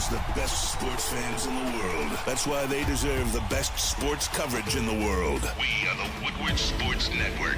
has the best sports fans in the world. That's why they deserve the best sports coverage in the world. We are the Woodward Sports Network.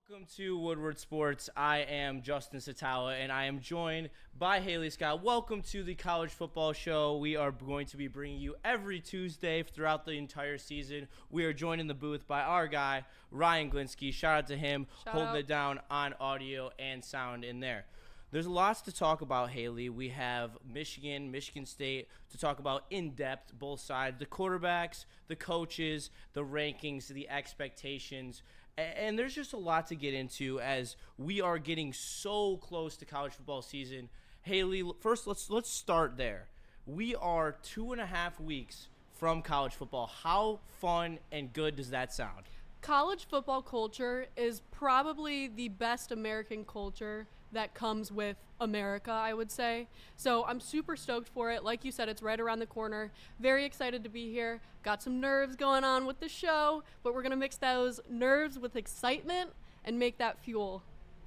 Welcome to Woodward Sports. I am Justin Satawa, and I am joined by Hailey Scott. Welcome to the College Football Show. We are going to be bringing you every Tuesday throughout the entire season. We are joined in the booth by our guy, Ryan Glinsky. Shout out to him, holding it down on audio and sound in there. There's lots to talk about, Hailey. We have Michigan State to talk about in depth, both sides, the quarterbacks, the coaches, the rankings, the expectations. And there's just a lot to get into as we are getting so close to college football season. Hailey, first let's start there. We are 2.5 weeks from college football. How fun and good does that sound? College football culture is probably the best American culture that comes with America, I would say. So I'm super stoked for it. Like you said, it's right around the corner. Very excited to be here. Got some nerves going on with the show, but we're going to mix those nerves with excitement and make that fuel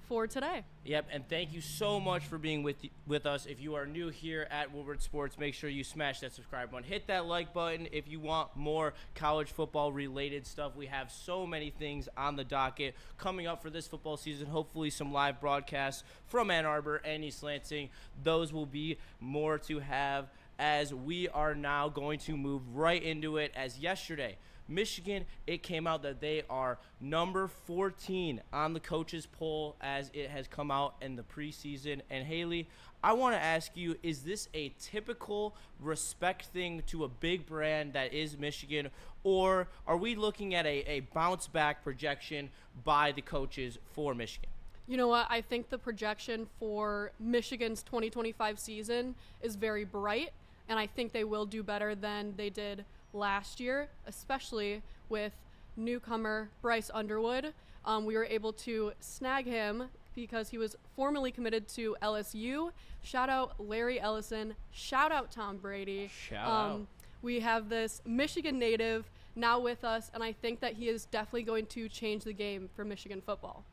for today. Yep, and thank you so much for being with us. If you are new here at Woodward Sports, make sure you smash that subscribe button. Hit that like button if you want more college football related stuff. We have so many things on the docket coming up for this football season. Hopefully some live broadcasts from Ann Arbor and East Lansing. Those will be more to have as we are now going to move right into it. As yesterday, Michigan, it came out that they are number 14 on the coaches poll as it has come out in the preseason. And Hailey, I want to ask you, is this a typical respect thing to a big brand that is Michigan, or are we looking at a bounce back projection by the coaches for Michigan? You know what? I think the projection for Michigan's 2025 season is very bright, and I think they will do better than they did last year, especially with newcomer Bryce Underwood. We were able to snag him because he was formerly committed to LSU. Shout out Larry Ellison. Shout out Tom Brady. Shout out. We have this Michigan native now with us, and I think that he is definitely going to change the game for Michigan football.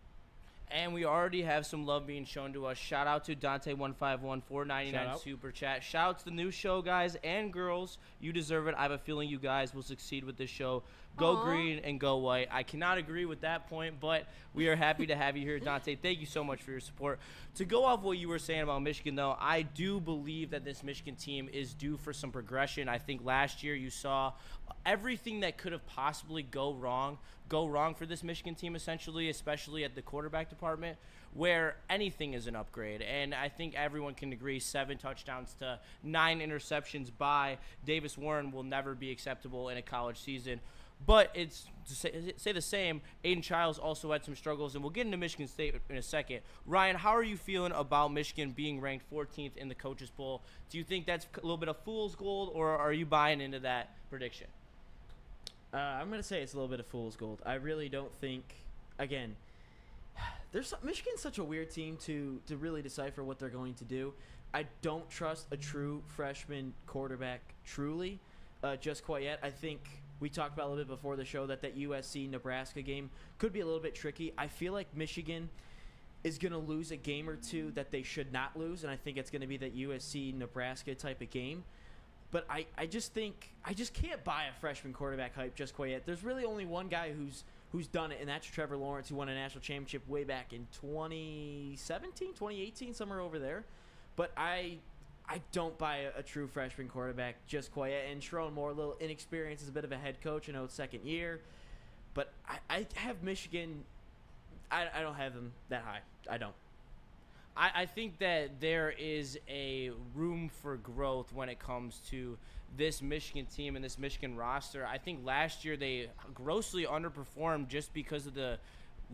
And we already have some love being shown to us. Shout out to Dante151, $4.99 super chat. Shout out to the new show, guys and girls. You deserve it. I have a feeling you guys will succeed with this show. Go green and go white. I cannot agree with that point, but we are happy to have you here, Dante. Thank you so much for your support. To go off what you were saying about Michigan, though, I do believe that this Michigan team is due for some progression. I think last year you saw everything that could have possibly go wrong for this Michigan team, essentially, especially at the quarterback department, where anything is an upgrade. And I think everyone can agree 7 touchdowns to 9 interceptions by Davis Warren will never be acceptable in a college season. But it's to say the same, Aidan Chiles also had some struggles, and we'll get into Michigan State in a second. Ryan, how are you feeling about Michigan being ranked 14th in the coaches poll? Do you think that's a little bit of fool's gold, or are you buying into that prediction? I'm going to say it's a little bit of fool's gold. I really don't think, again, Michigan's such a weird team to really decipher what they're going to do. I don't trust a true freshman quarterback truly just quite yet. I think we talked about a little bit before the show that USC-Nebraska game could be a little bit tricky. I feel like Michigan is going to lose a game or two that they should not lose, and I think it's going to be that USC-Nebraska type of game. But I just can't buy a freshman quarterback hype just quite yet. There's really only one guy who's done it, and that's Trevor Lawrence, who won a national championship way back in 2017, 2018, somewhere over there. But I don't buy a true freshman quarterback just quite yet. And Sharon Moore, a little inexperienced as a bit of a head coach. I know it's second year. But I have Michigan. I don't have them that high. I don't. I think that there is a room for growth when it comes to this Michigan team and this Michigan roster. I think last year they grossly underperformed just because of the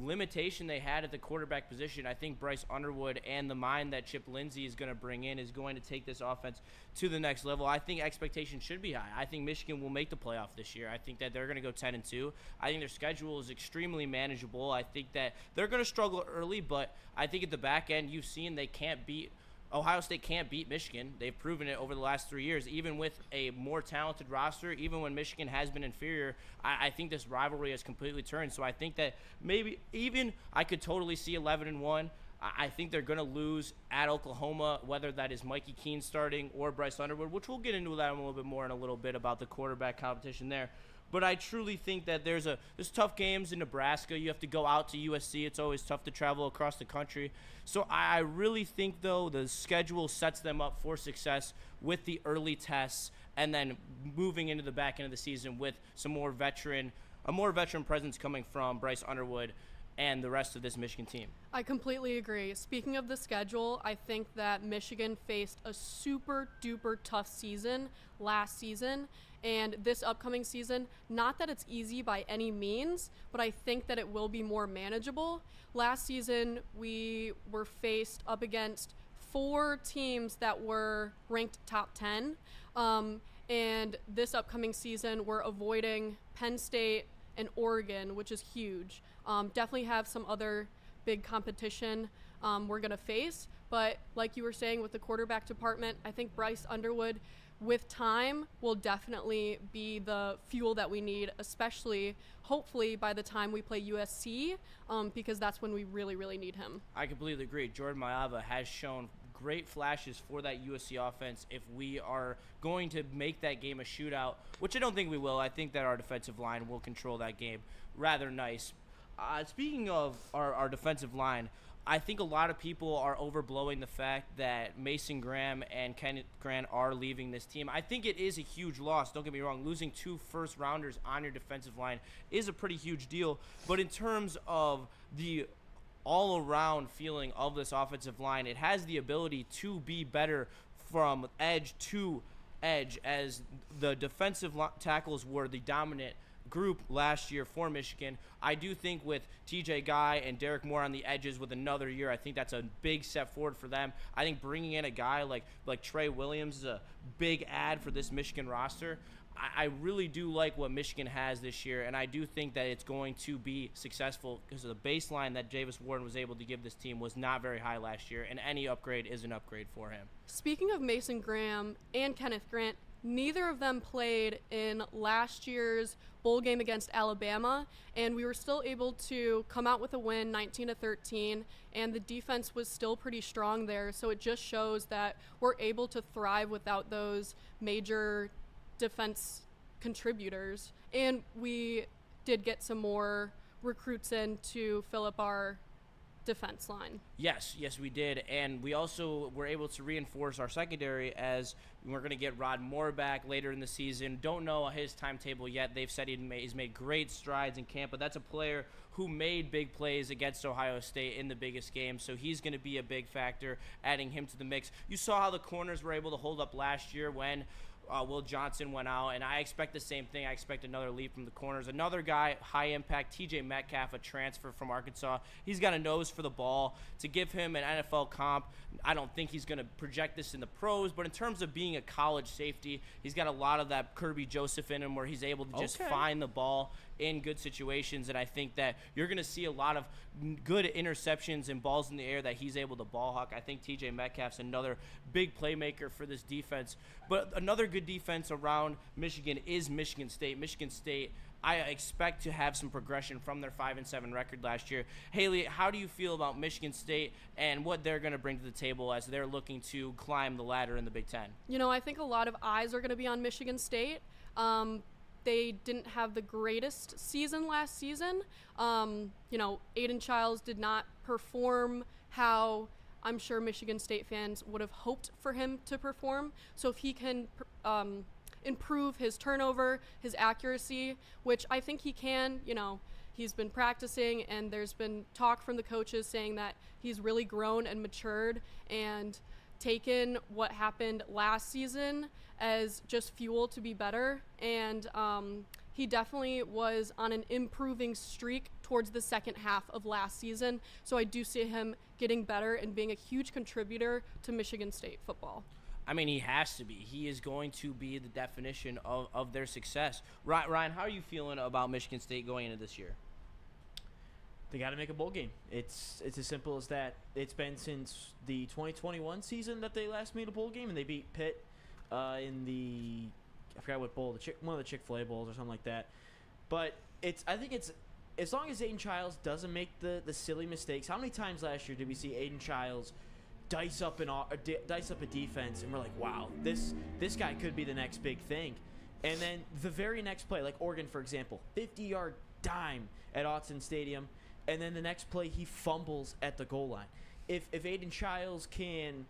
limitation they had at the quarterback position. I think Bryce Underwood and the mind that Chip Lindsey is going to bring in is going to take this offense to the next level. I think expectations should be high. I think Michigan will make the playoff this year. I think that they're going to go 10-2. I think their schedule is extremely manageable. I think that they're going to struggle early, but I think at the back end you've seen they can't beat Ohio State can't beat Michigan. They've proven it over the last 3 years. Even with a more talented roster, even when Michigan has been inferior, I think this rivalry has completely turned. So I think that maybe even I could totally see 11-1. I think they're going to lose at Oklahoma, whether that is Mikey Keene starting or Bryce Underwood, which we'll get into that a little bit more in a little bit about the quarterback competition there. But I truly think that there's tough games in Nebraska. You have to go out to USC. It's always tough to travel across the country. So I really think, though, the schedule sets them up for success with the early tests and then moving into the back end of the season with a more veteran presence coming from Bryce Underwood and the rest of this Michigan team. I completely agree. Speaking of the schedule, I think that Michigan faced a super duper tough season last season. And this upcoming season, not that it's easy by any means, but I think that it will be more manageable. Last season, we were faced up against 4 teams that were ranked top 10. And this upcoming season, we're avoiding Penn State and Oregon, which is huge. Definitely have some other big competition we're going to face. But like you were saying with the quarterback department, I think Bryce Underwood, with time, will definitely be the fuel that we need, especially, hopefully, by the time we play USC, because that's when we really, really need him. I completely agree. Jordan Mailata has shown great flashes for that USC offense if we are going to make that game a shootout, which I don't think we will. I think that our defensive line will control that game rather nice. Speaking of our defensive line, I think a lot of people are overblowing the fact that Mason Graham and Kenneth Grant are leaving this team. I think it is a huge loss. Don't get me wrong. Losing 2 first-rounders on your defensive line is a pretty huge deal. But in terms of the all-around feeling of this offensive line, it has the ability to be better from edge to edge, as the defensive tackles were the dominant group last year for Michigan. I do think with TJ Guy and Derek Moore on the edges with another year, I think that's a big step forward for them. I think bringing in a guy like Trey Williams is a big add for this Michigan roster. I really do like what Michigan has this year, and I do think that it's going to be successful because of the baseline that Javis Warden was able to give this team was not very high last year, and any upgrade is an upgrade for him. Speaking of Mason Graham and Kenneth Grant, neither of them played in last year's bowl game against Alabama, and we were still able to come out with a win, 19-13, and the defense was still pretty strong there. So it just shows that we're able to thrive without those major defense contributors. And we did get some more recruits in to fill up our defense line. Yes, we did, and we also were able to reinforce our secondary as we're going to get Rod Moore back later in the season. Don't know his timetable yet. They've said he's made great strides in camp, but that's a player who made big plays against Ohio State in the biggest game, so he's going to be a big factor, adding him to the mix. You saw how the corners were able to hold up last year when Will Johnson went out, and I expect the same thing. I expect another lead from the corners. Another guy, high impact, TJ Metcalf, a transfer from Arkansas. He's got a nose for the ball. To give him an NFL comp, I don't think he's going to project this in the pros, but in terms of being a college safety, he's got a lot of that Kirby Joseph in him where he's able to just find the ball in good situations, and I think that you're going to see a lot of good interceptions and balls in the air that he's able to ball hawk. I think TJ Metcalf's another big playmaker for this defense. But another good defense around Michigan is Michigan State. Michigan State, I expect to have some progression from their 5-7 record last year. Haley, how do you feel about Michigan State and what they're going to bring to the table as they're looking to climb the ladder in the Big Ten? You know, I think a lot of eyes are going to be on Michigan State. They didn't have the greatest season last season. Aidan Chiles did not perform how I'm sure Michigan State fans would have hoped for him to perform. So if he can improve his turnover, his accuracy, which I think he can, he's been practicing, and there's been talk from the coaches saying that he's really grown and matured and taken what happened last season as just fuel to be better, and he definitely was on an improving streak towards the second half of last season. So I do see him getting better and being a huge contributor to Michigan State football. I mean, he has to be. He is going to be the definition of their success. Ryan, how are you feeling about Michigan State going into this year? They got to make a bowl game. It's as simple as that. It's been since the 2021 season that they last made a bowl game, and they beat Pitt in the, I forgot what bowl, one of the Chick-fil-A bowls or something like that. But I think it's as long as Aidan Chiles doesn't make the silly mistakes. How many times last year did we see Aidan Chiles dice up a defense, and we're like, wow, this guy could be the next big thing. And then the very next play, like Oregon, for example, 50-yard dime at Autzen Stadium, and then the next play he fumbles at the goal line. If Aidan Chiles can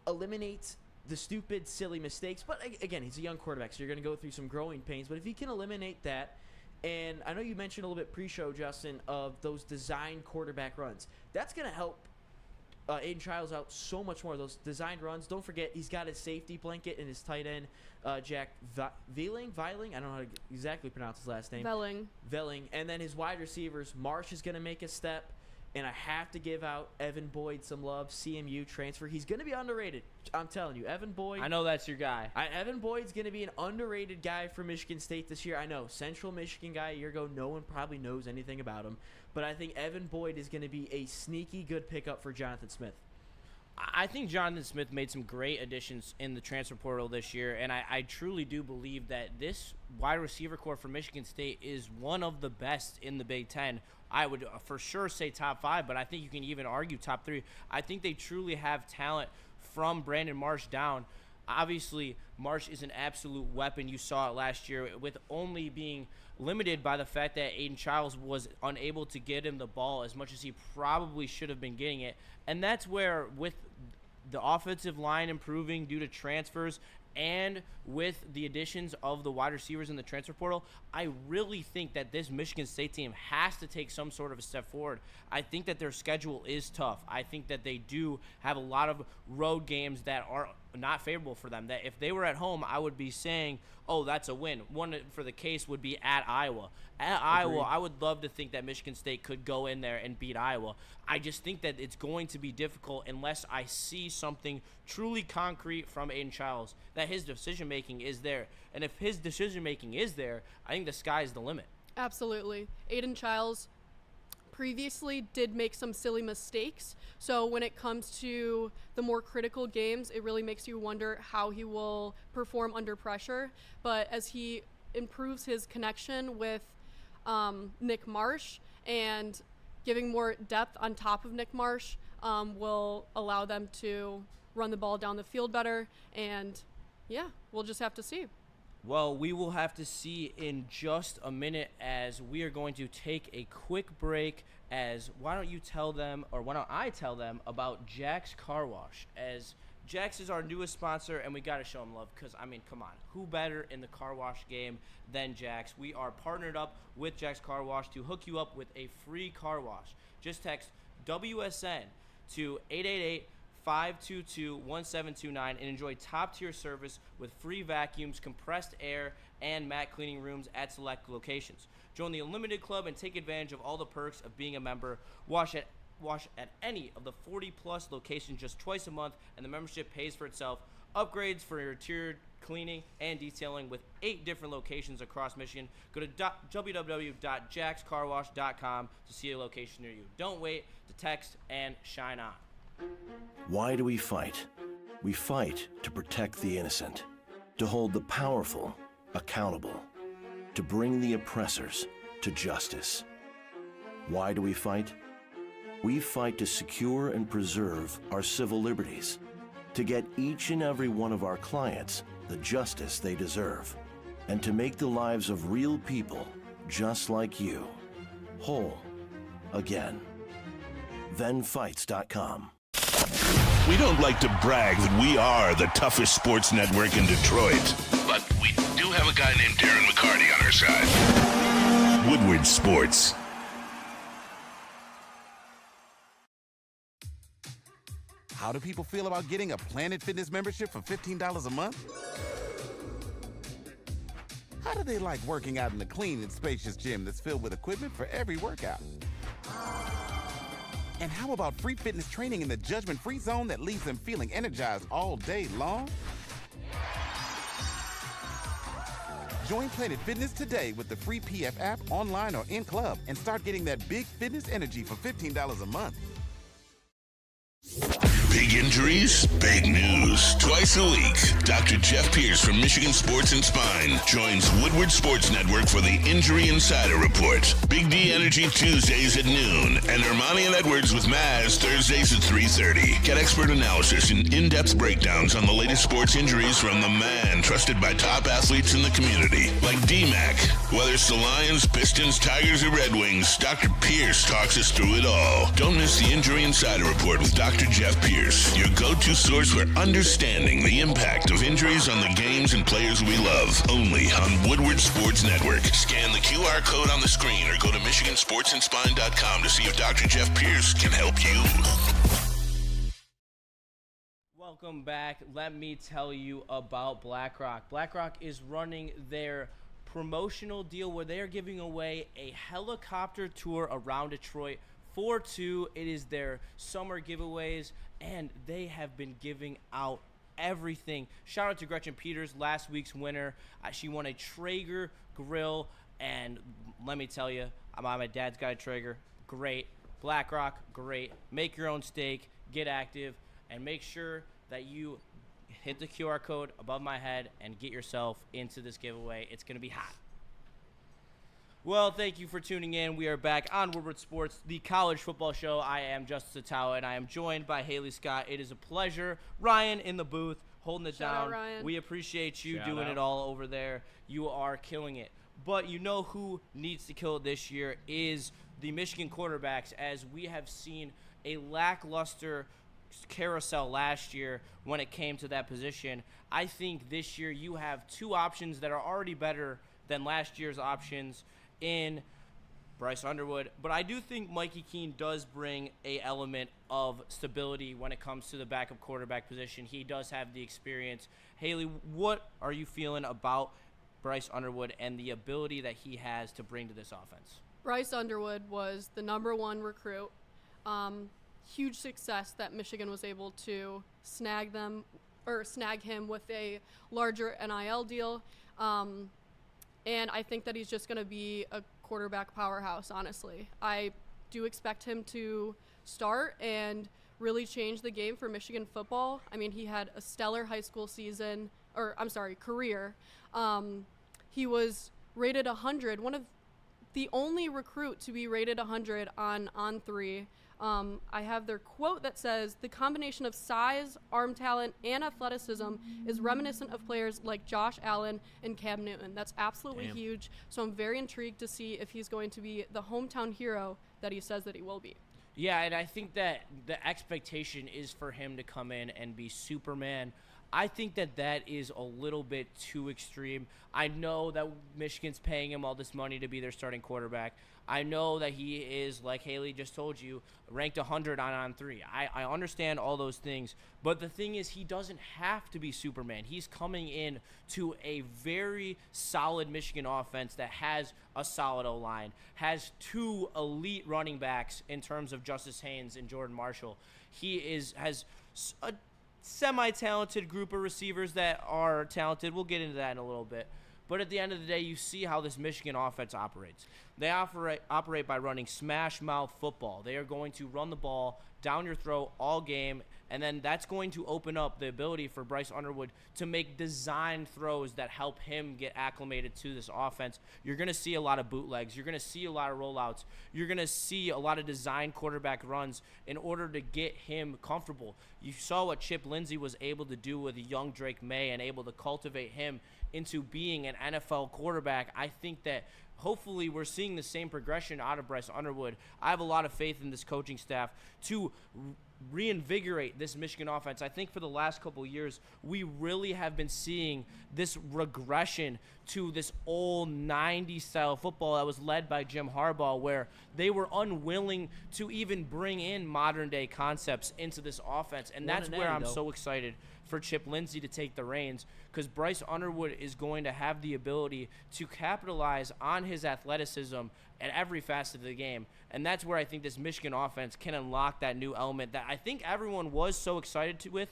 eliminate the stupid, silly mistakes, but again, he's a young quarterback, so you're going to go through some growing pains, but if he can eliminate that, and I know you mentioned a little bit pre-show, Justin, of those design quarterback runs, that's going to help Aidan Chiles out so much more. Those designed runs. Don't forget, he's got his safety blanket and his tight end, Jack Veiling. I don't know how to exactly pronounce his last name. Velling. And then his wide receivers, Marsh is going to make a step. And I have to give out Evan Boyd some love, CMU transfer. He's going to be underrated. I'm telling you, Evan Boyd. I know that's your guy. Evan Boyd's going to be an underrated guy for Michigan State this year. I know, Central Michigan guy a year ago, no one probably knows anything about him. But I think Evan Boyd is going to be a sneaky good pickup for Jonathan Smith. I think Jonathan Smith made some great additions in the transfer portal this year, and I truly do believe that this wide receiver core for Michigan State is one of the best in the Big Ten. I would for sure say top 5, but I think you can even argue top 3. I think they truly have talent from Brandon Marsh down. Obviously, Marsh is an absolute weapon. You saw it last year with only being limited by the fact that Aidan Chiles was unable to get him the ball as much as he probably should have been getting it. And that's where, with the offensive line improving due to transfers and with the additions of the wide receivers in the transfer portal, I really think that this Michigan State team has to take some sort of a step forward. I think that their schedule is tough. I think that they do have a lot of road games that are not favorable for them. That if they were at home, I would be saying, oh, that's a win. One for the case would be at Iowa. At Iowa, I would love to think that Michigan State could go in there and beat Iowa. I just think that it's going to be difficult unless I see something truly concrete from Aidan Chiles, that his decision-making is there. And if his decision-making is there, I think the sky is the limit. Absolutely. Aidan Chiles previously did make some silly mistakes. So when it comes to the more critical games, it really makes you wonder how he will perform under pressure. But as he improves his connection with Nick Marsh and giving more depth on top of Nick Marsh will allow them to run the ball down the field better. And yeah, we'll just have to see. Well, we will have to see in just a minute, as we are going to take a quick break. As why don't I tell them about Jack's Car Wash, as Jack's is our newest sponsor, and we got to show them love because, I mean, come on. Who better in the car wash game than Jack's? We are partnered up with Jack's Car Wash to hook you up with a free car wash. Just text WSN to 888-522-1729 and enjoy top-tier service with free vacuums, compressed air, and matte cleaning rooms at select locations. Join the Unlimited Club and take advantage of all the perks of being a member. Wash at any of the 40-plus locations just twice a month, and the membership pays for itself. Upgrades for your tiered cleaning and detailing with 8 different locations across Michigan. Go to www.jackscarwash.com to see a location near you. Don't wait to text and shine on. Why do we fight? We fight to protect the innocent, to hold the powerful accountable, to bring the oppressors to justice. Why do we fight? We fight to secure and preserve our civil liberties, to get each and every one of our clients the justice they deserve, and to make the lives of real people just like you whole again. ThenFights.com. We don't like to brag that we are the toughest sports network in Detroit, but we do have a guy named Darren McCarty on our side. Woodward Sports. How do people feel about getting a Planet Fitness membership for $15 a month? How do they like working out in a clean and spacious gym that's filled with equipment for every workout? And how about free fitness training in the judgment-free zone that leaves them feeling energized all day long? Join Planet Fitness today with the free PF app, online or in club, and start getting that big fitness energy for $15 a month. Big injuries, big news. Twice a week, Dr. Jeff Pierce from Michigan Sports and Spine joins Woodward Sports Network for the Injury Insider Report. Big D Energy Tuesdays at noon, and Ermanni and Edwards with Maz Thursdays at 3:30. Get expert analysis and in-depth breakdowns on the latest sports injuries from the man trusted by top athletes in the community, like D-Mac. Whether it's the Lions, Pistons, Tigers, or Red Wings, Dr. Pierce talks us through it all. Don't miss the Injury Insider Report with Dr. Jeff Pierce, your go-to source for understanding the impact of injuries on the games and players we love. Only on Woodward Sports Network. Scan the QR code on the screen or go to MichiganSportsandSpine.com to see if Dr. Jeff Pierce can help you. Welcome back. Let me tell you about BlackRock. BlackRock is running their promotional deal where they are giving away a helicopter tour around Detroit for two. It is their summer giveaways, and they have been giving out everything. Shout out to Gretchen Peters, last week's winner. She won a Traeger grill, and let me tell you, my dad's got a Traeger. Great. BlackRock, great. Make your own steak, get active, and make sure that you hit the QR code above my head and get yourself into this giveaway. It's going to be hot. Well, thank you for tuning in. We are back on Woodward Sports, the college football show. I am Justin Satawa, and I am joined by Hailey Scott. It is a pleasure. Ryan in the booth, holding it Shout down. out, Ryan. We appreciate you Shout doing out. it all over there. You are killing it. But you know who needs to kill it this year is the Michigan quarterbacks, as we have seen a lackluster carousel last year when it came to that position. I think this year you have two options that are already better than last year's options in Bryce Underwood, but I do think Mikey Keene does bring a element of stability when it comes to the backup quarterback position. He does have the experience. Haley, what are you feeling about Bryce Underwood and the ability that he has to bring to this offense? Bryce Underwood was the #1 recruit. Huge success that Michigan was able to snag him with a larger NIL deal. And I think that he's just going to be a quarterback powerhouse, honestly. I do expect him to start and really change the game for Michigan football. I mean, he had a stellar high school career. He was rated 100, one of the only recruit to be rated 100 on On3. I have their quote that says, "The combination of size, arm talent, and athleticism is reminiscent of players like Josh Allen and Cam Newton." That's absolutely Damn. huge. So I'm very intrigued to see if he's going to be the hometown hero that he says that he will be. Yeah, and I think that the expectation is for him to come in and be Superman. I think that is a little bit too extreme. I know that Michigan's paying him all this money to be their starting quarterback. I know that he is, like Haley just told you, ranked 100 on 3. I understand all those things. But the thing is, he doesn't have to be Superman. He's coming in to a very solid Michigan offense that has a solid O-line, has two elite running backs in terms of Justice Haynes and Jordan Marshall. He has a semi-talented group of receivers that are talented. We'll get into that in a little bit. But at the end of the day, you see how this Michigan offense operates. They operate by running smash mouth football. They are going to run the ball down your throat all game, and then that's going to open up the ability for Bryce Underwood to make design throws that help him get acclimated to this offense. You're going to see a lot of bootlegs. You're going to see a lot of rollouts. You're going to see a lot of design quarterback runs in order to get him comfortable. You saw what Chip Lindsey was able to do with a young Drake May and able to cultivate him into being an NFL quarterback. I think that hopefully we're seeing the same progression out of Bryce Underwood. I have a lot of faith in this coaching staff to reinvigorate this Michigan offense. I think for the last couple of years, we really have been seeing this regression to this old 90s style football that was led by Jim Harbaugh, where they were unwilling to even bring in modern day concepts into this offense. And that's where I'm so excited for Chip Lindsey to take the reins, because Bryce Underwood is going to have the ability to capitalize on his athleticism at every facet of the game. And that's where I think this Michigan offense can unlock that new element that I think everyone was so excited with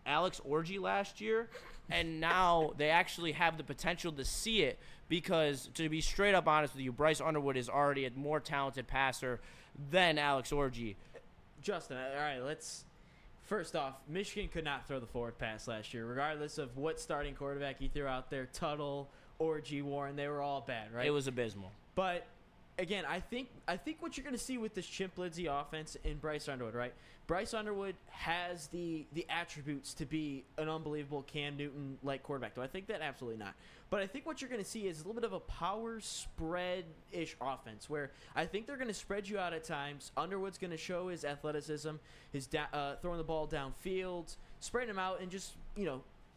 Alex Orji last year. And now they actually have the potential to see it, because, to be straight up honest with you, Bryce Underwood is already a more talented passer than Alex Orji. Justin, all right, let's First off, Michigan could not throw the forward pass last year, regardless of what starting quarterback you threw out there. Tuttle or G. Warren, they were all bad, right? It was abysmal. But again, I think what you're going to see with this Chimp Lindsey offense in Bryce Underwood, right? Bryce Underwood has the attributes to be an unbelievable Cam Newton-like quarterback. Do I think that? Absolutely not. But I think what you're going to see is a little bit of a power spread-ish offense where I think they're going to spread you out at times. Underwood's going to show his athleticism, his throwing the ball downfield, spreading him out, and just,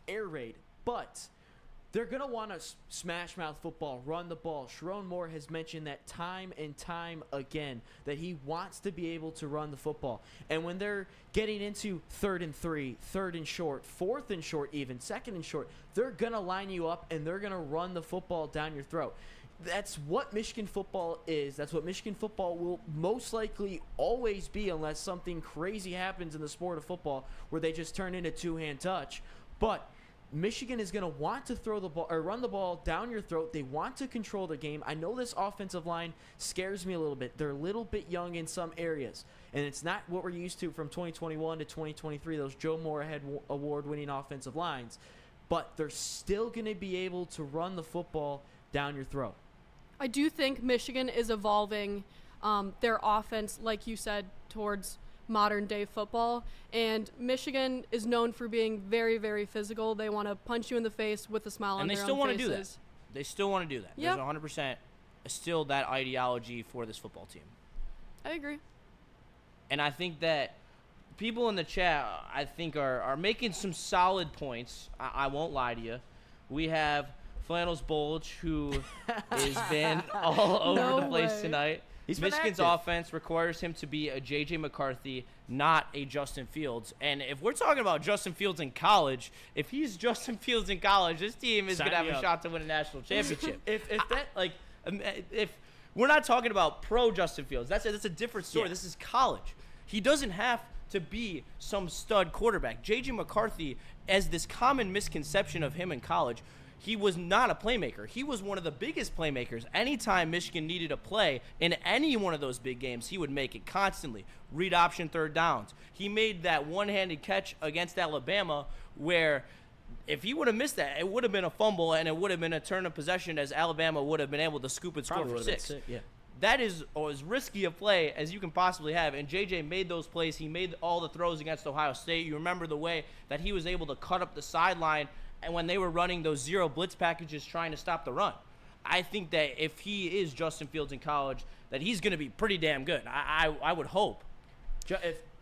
air raid. But they're going to want to smash mouth football, run the ball. Sharon Moore has mentioned that time and time again, that he wants to be able to run the football. And when they're getting into 3rd and 3, 3rd and short, 4th and short even, 2nd and short, they're going to line you up and they're going to run the football down your throat. That's what Michigan football is. That's what Michigan football will most likely always be unless something crazy happens in the sport of football where they just turn into two-hand touch. But Michigan is going to want to throw the ball or run the ball down your throat. They want to control the game. I know this offensive line scares me a little bit. They're a little bit young in some areas, and it's not what we're used to from 2021 to 2023, those Joe Moorhead award-winning offensive lines. But they're still going to be able to run the football down your throat. I do think Michigan is evolving their offense, like you said, towards modern day football, and Michigan is known for being very, very physical. They want to punch you in the face with a smile on their own faces. And they still want to do that. They still want to do that. Yep. There's 100% still that ideology for this football team. I agree. And I think that people in the chat, I think, are making some solid points. I won't lie to you. We have Flannels Bulge, who has been all over the place tonight. Michigan's offense requires him to be a J.J. McCarthy, not a Justin Fields. And if we're talking about Justin Fields in college, if he's Justin Fields in college, this team is going to have a shot to win a national championship. if we're not talking about pro Justin Fields, that's a different story. Yeah. This is college. He doesn't have to be some stud quarterback. J.J. McCarthy, as this common misconception of him in college, he was not a playmaker. He was one of the biggest playmakers. Anytime Michigan needed a play in any one of those big games, he would make it constantly. Read option 3rd downs. He made that one-handed catch against Alabama where if he would have missed that, it would have been a fumble and it would have been a turn of possession as Alabama would have been able to scoop and score for 6. Yeah. That is as risky a play as you can possibly have, and J.J. made those plays. He made all the throws against Ohio State. You remember the way that he was able to cut up the sideline and when they were running those zero blitz packages trying to stop the run. I think that if he is Justin Fields in college, that he's going to be pretty damn good. I would hope.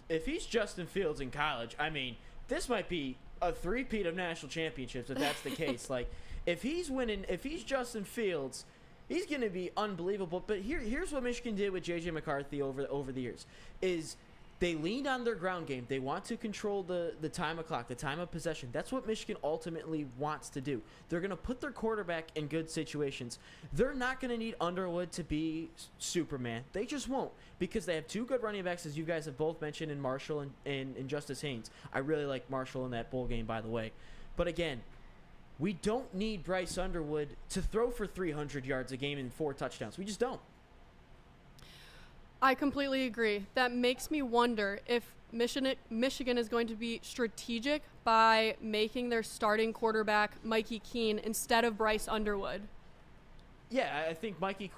If he's Justin Fields in college, I mean, this might be a three-peat of national championships if that's the case. Like, if he's Justin Fields, he's going to be unbelievable. But here's what Michigan did with J.J. McCarthy over the years is they leaned on their ground game. They want to control the time of clock, the time of possession. That's what Michigan ultimately wants to do. They're going to put their quarterback in good situations. They're not going to need Underwood to be Superman. They just won't because they have two good running backs, as you guys have both mentioned, in Marshall and Justice Haynes. I really like Marshall in that bowl game, by the way. But again, we don't need Bryce Underwood to throw for 300 yards a game and 4 touchdowns. We just don't. I completely agree. That makes me wonder if Michigan is going to be strategic by making their starting quarterback Mikey Keene instead of Bryce Underwood. Yeah, I think Mikey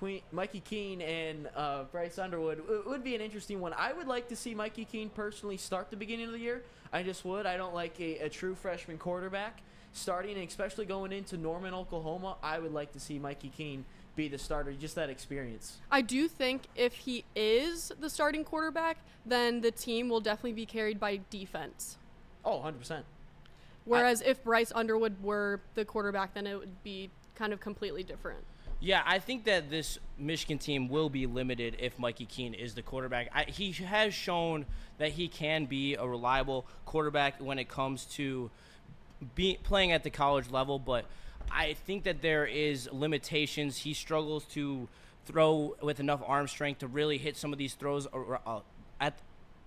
Keene and Bryce Underwood would be an interesting one. I would like to see Mikey Keene personally start the beginning of the year. I just would. I don't like a true freshman quarterback starting, and especially going into Norman, Oklahoma. I would like to see Mikey Keene be the starter, just that experience. I do think if he is the starting quarterback, then the team will definitely be carried by defense. Oh, 100%. Whereas if Bryce Underwood were the quarterback, then it would be kind of completely different. Yeah, I think that this Michigan team will be limited if Mikey Keene is the quarterback. He has shown that he can be a reliable quarterback when it comes to playing at the college level, but I think that there is limitations. He struggles to throw with enough arm strength to really hit some of these throws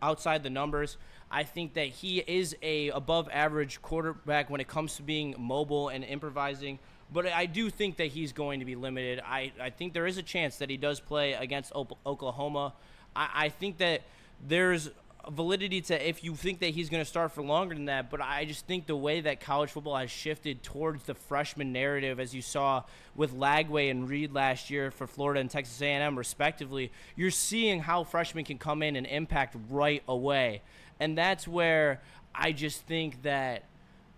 outside the numbers. I think that he is a above average quarterback when it comes to being mobile and improvising, but I do think that he's going to be limited. I think there is a chance that he does play against Oklahoma. I think that there's validity to if you think that he's going to start for longer than that, but I just think the way that college football has shifted towards the freshman narrative, as you saw with Lagway and Reed last year for Florida and Texas A&M respectively, you're seeing how freshmen can come in and impact right away. And that's where I just think that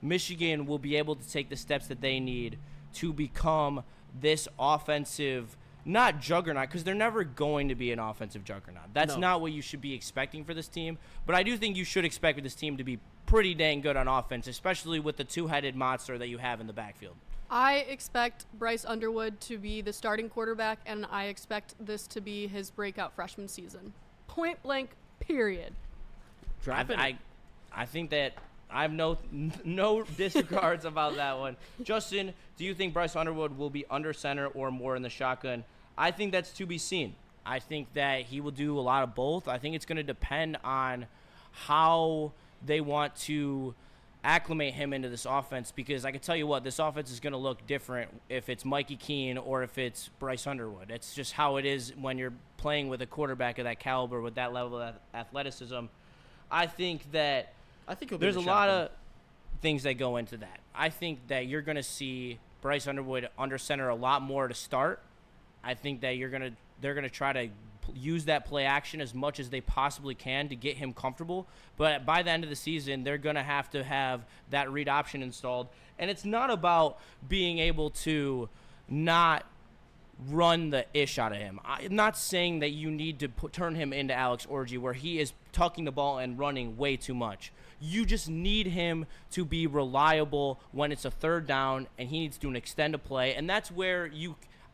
Michigan will be able to take the steps that they need to become this offensive, not juggernaut, because they're never going to be an offensive juggernaut. That's not what you should be expecting for this team. But I do think you should expect this team to be pretty dang good on offense, especially with the two-headed monster that you have in the backfield. I expect Bryce Underwood to be the starting quarterback, and I expect this to be his breakout freshman season. Point blank, period. I think that I have no disregards about that one. Justin, do you think Bryce Underwood will be under center or more in the shotgun? I think that's to be seen. I think that he will do a lot of both. I think it's going to depend on how they want to acclimate him into this offense, because I can tell you what, this offense is going to look different if it's Mikey Keene or if it's Bryce Underwood. It's just how it is when you're playing with a quarterback of that caliber with that level of athleticism. I think there's a lot of things that go into that. I think that you're going to see Bryce Underwood under center a lot more to start. I think that they're going to try to use that play action as much as they possibly can to get him comfortable. But by the end of the season, they're going to have that read option installed. And it's not about being able to not run the ish out of him. I'm not saying that you need to turn him into Alex Orji, where he is tucking the ball and running way too much. You just need him to be reliable when it's a third down and he needs to extend a play. And that's where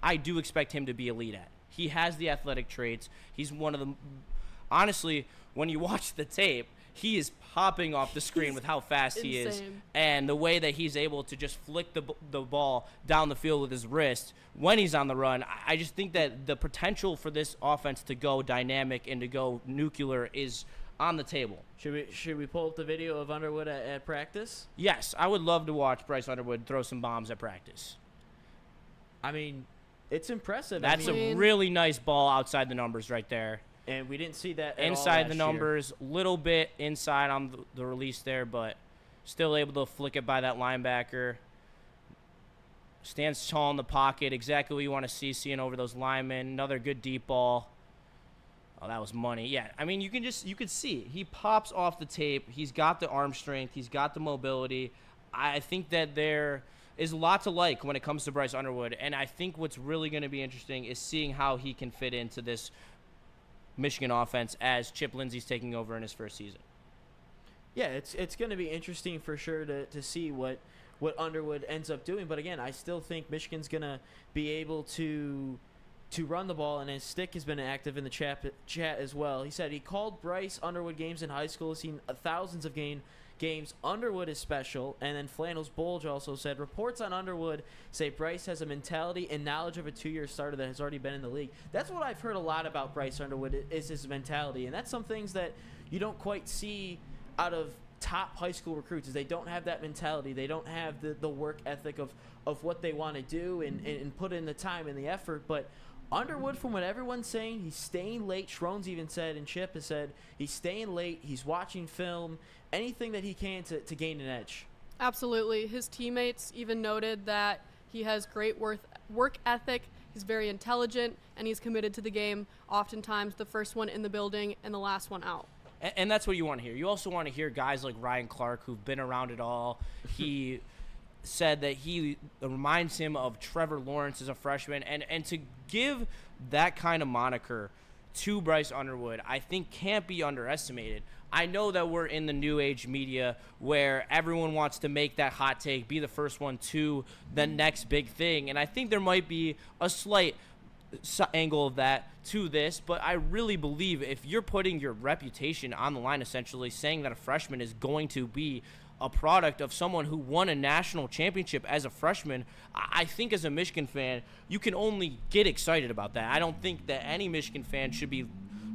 I do expect him to be elite at. He has the athletic traits. He's one of the – honestly, when you watch the tape, he is popping off the screen with how fast he is. And the way that he's able to just flick the ball down the field with his wrist when he's on the run. I just think that the potential for this offense to go dynamic and to go nuclear is on the table. Should we pull up the video of Underwood at practice? Yes, I would love to watch Bryce Underwood throw some bombs at practice. I mean, it's impressive. That's a really nice ball outside the numbers right there. And we didn't see that at inside all the numbers, a little bit inside on the release there, but still able to flick it by that linebacker. Stands tall in the pocket, exactly what you want to see, seeing over those linemen. Another good deep ball. Oh, that was money. Yeah, I mean, you could see. He pops off the tape. He's got the arm strength. He's got the mobility. I think that there is a lot to like when it comes to Bryce Underwood, and I think what's really going to be interesting is seeing how he can fit into this Michigan offense as Chip Lindsey's taking over in his first season. Yeah, it's going to be interesting for sure to see what Underwood ends up doing. But again, I still think Michigan's going to be able to run the ball, and his stick has been active in the chat as well. He said he called Bryce Underwood games in high school, seen thousands of games. Underwood is special. And then Flannels Bulge also said, reports on Underwood say Bryce has a mentality and knowledge of a 2-year starter that has already been in the league. That's what I've heard a lot about Bryce Underwood, is his mentality. And that's some things that you don't quite see out of top high school recruits, is they don't have that mentality. They don't have the work ethic of what they want to do and put in the time and the effort. But Underwood, from what everyone's saying, he's staying late. Schroen's even said, and Chip has said, he's staying late. He's watching film, anything that he can to gain an edge. Absolutely. His teammates even noted that he has great work ethic. He's very intelligent, and he's committed to the game, oftentimes the first one in the building and the last one out. And that's what you want to hear. You also want to hear guys like Ryan Clark, who've been around it all. He said that he reminds him of Trevor Lawrence as a freshman. And to give that kind of moniker to Bryce Underwood, I think can't be underestimated. I know that we're in the new age media where everyone wants to make that hot take, be the first one to the next big thing. And I think there might be a slight angle of that to this, but I really believe if you're putting your reputation on the line, essentially saying that a freshman is going to be a product of someone who won a national championship as a freshman, I think as a Michigan fan, you can only get excited about that. I don't think that any Michigan fan should be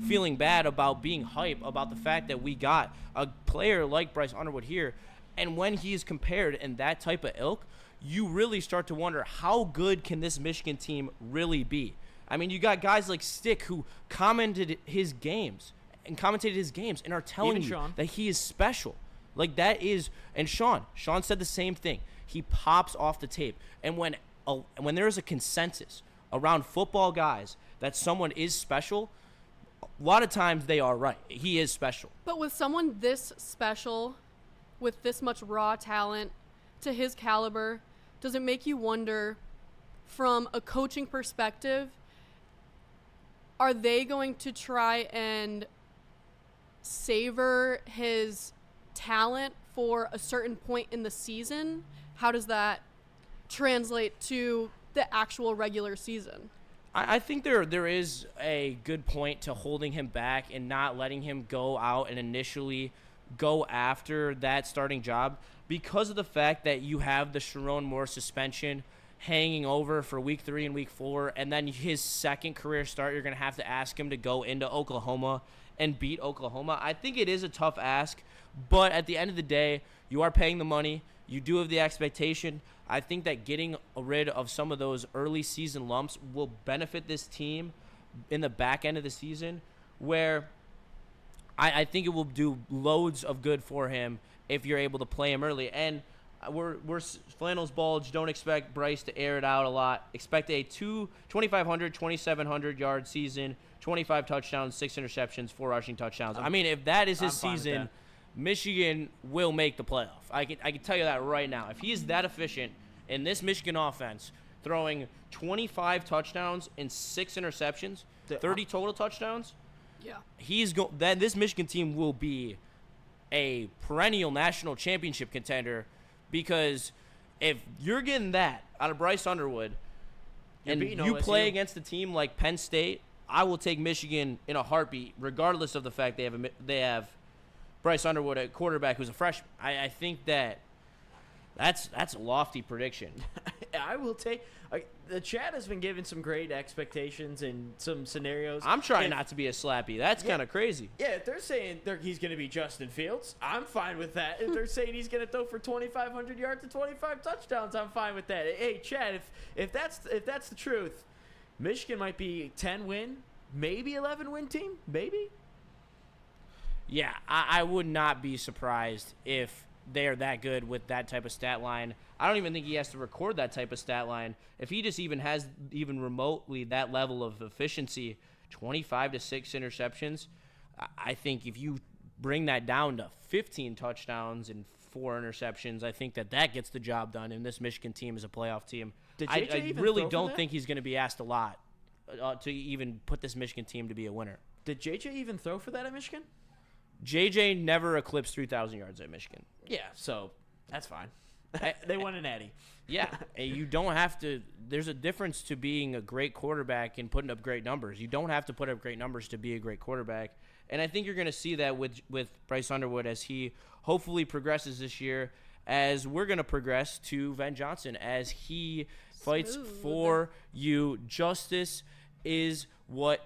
feeling bad about being hype about the fact that we got a player like Bryce Underwood here. And when he is compared in that type of ilk, you really start to wonder how good can this Michigan team really be. I mean, you got guys like Stick who commented his games and commentated his games and are telling Even you Sean. that he is special. Like, that is, and Sean said the same thing. He pops off the tape. And when there is a consensus around football guys that someone is special, a lot of times they are right. He is special. But with someone this special, with this much raw talent to his caliber, does it make you wonder, from a coaching perspective, are they going to try and savor his talent for a certain point in the season? How does that translate to the actual regular season? I think there is a good point to holding him back and not letting him go out and initially go after that starting job, because of the fact that you have the Sharon Moore suspension hanging over for week 3 and week 4, and then his second career start, you're going to have to ask him to go into Oklahoma and beat Oklahoma. I think it is a tough ask, but at the end of the day, you are paying the money. You do have the expectation. I think that getting rid of some of those early season lumps will benefit this team in the back end of the season, where I think it will do loads of good for him if you're able to play him early. And we're Flannels Bulge. Don't expect Bryce to air it out a lot. Expect a 2,500, 2,700 yard season, 25 touchdowns, 6 interceptions, 4 rushing touchdowns. I mean, if that is his season, Michigan will make the playoff. I can tell you that right now. If he is that efficient in this Michigan offense, throwing 25 touchdowns and 6 interceptions, 30 total touchdowns, yeah, this Michigan team will be a perennial national championship contender, because if you're getting that out of Bryce Underwood and you play against a team like Penn State, I will take Michigan in a heartbeat, regardless of the fact they have Bryce Underwood at quarterback, who's a freshman. I think that's a lofty prediction. I will take the chat has been given some great expectations and some scenarios. I'm trying not to be a slappy. That's kind of crazy. Yeah, if they're saying he's going to be Justin Fields, I'm fine with that. If they're saying he's going to throw for 2,500 yards and 25 touchdowns, I'm fine with that. Hey, Chad, if that's the truth, Michigan might be 10-win, maybe 11-win team, maybe. Yeah, I would not be surprised if they are that good with that type of stat line. I don't even think he has to record that type of stat line. If he just even has even remotely that level of efficiency, 25 to 6 interceptions, I think if you bring that down to 15 touchdowns and 4 interceptions, I think that gets the job done, and this Michigan team is a playoff team. I really don't think he's going to be asked a lot to even put this Michigan team to be a winner. Did JJ even throw for that at Michigan? JJ never eclipsed 3,000 yards at Michigan. Yeah, so that's fine. They won a natty. Yeah, you don't have to. There's a difference to being a great quarterback and putting up great numbers. You don't have to put up great numbers to be a great quarterback. And I think you're going to see that with Bryce Underwood as he hopefully progresses this year, as we're going to progress to Van Johnson as he fights for you. Justice is what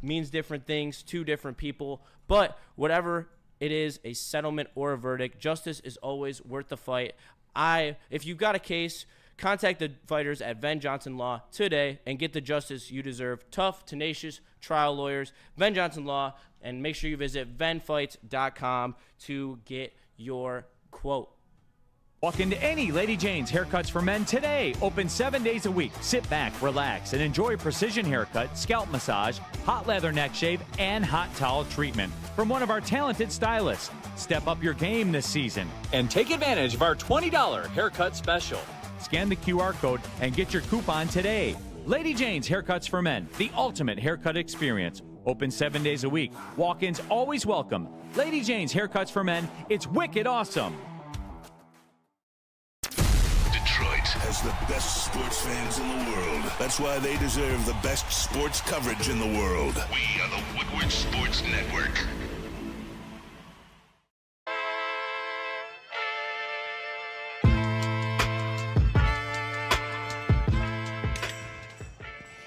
means different things to different people, but whatever it is, a settlement or a verdict, justice is always worth the fight. If you've got a case, contact the fighters at Van Johnson Law today and get the justice you deserve. Tough, tenacious trial lawyers, Van Johnson Law, and make sure you visit venfights.com to get your quote. Walk into any Lady Jane's Haircuts for Men today. Open 7 days a week. Sit back, relax, and enjoy precision haircut, scalp massage, hot leather neck shave, and hot towel treatment from one of our talented stylists. Step up your game this season and take advantage of our $20 haircut special. Scan the QR code and get your coupon today. Lady Jane's Haircuts for Men, the ultimate haircut experience. Open 7 days a week. Walk-ins always welcome. Lady Jane's Haircuts for Men, it's wicked awesome. Has the best sports fans in the world. That's why they deserve the best sports coverage in the world. We are the Woodward Sports Network.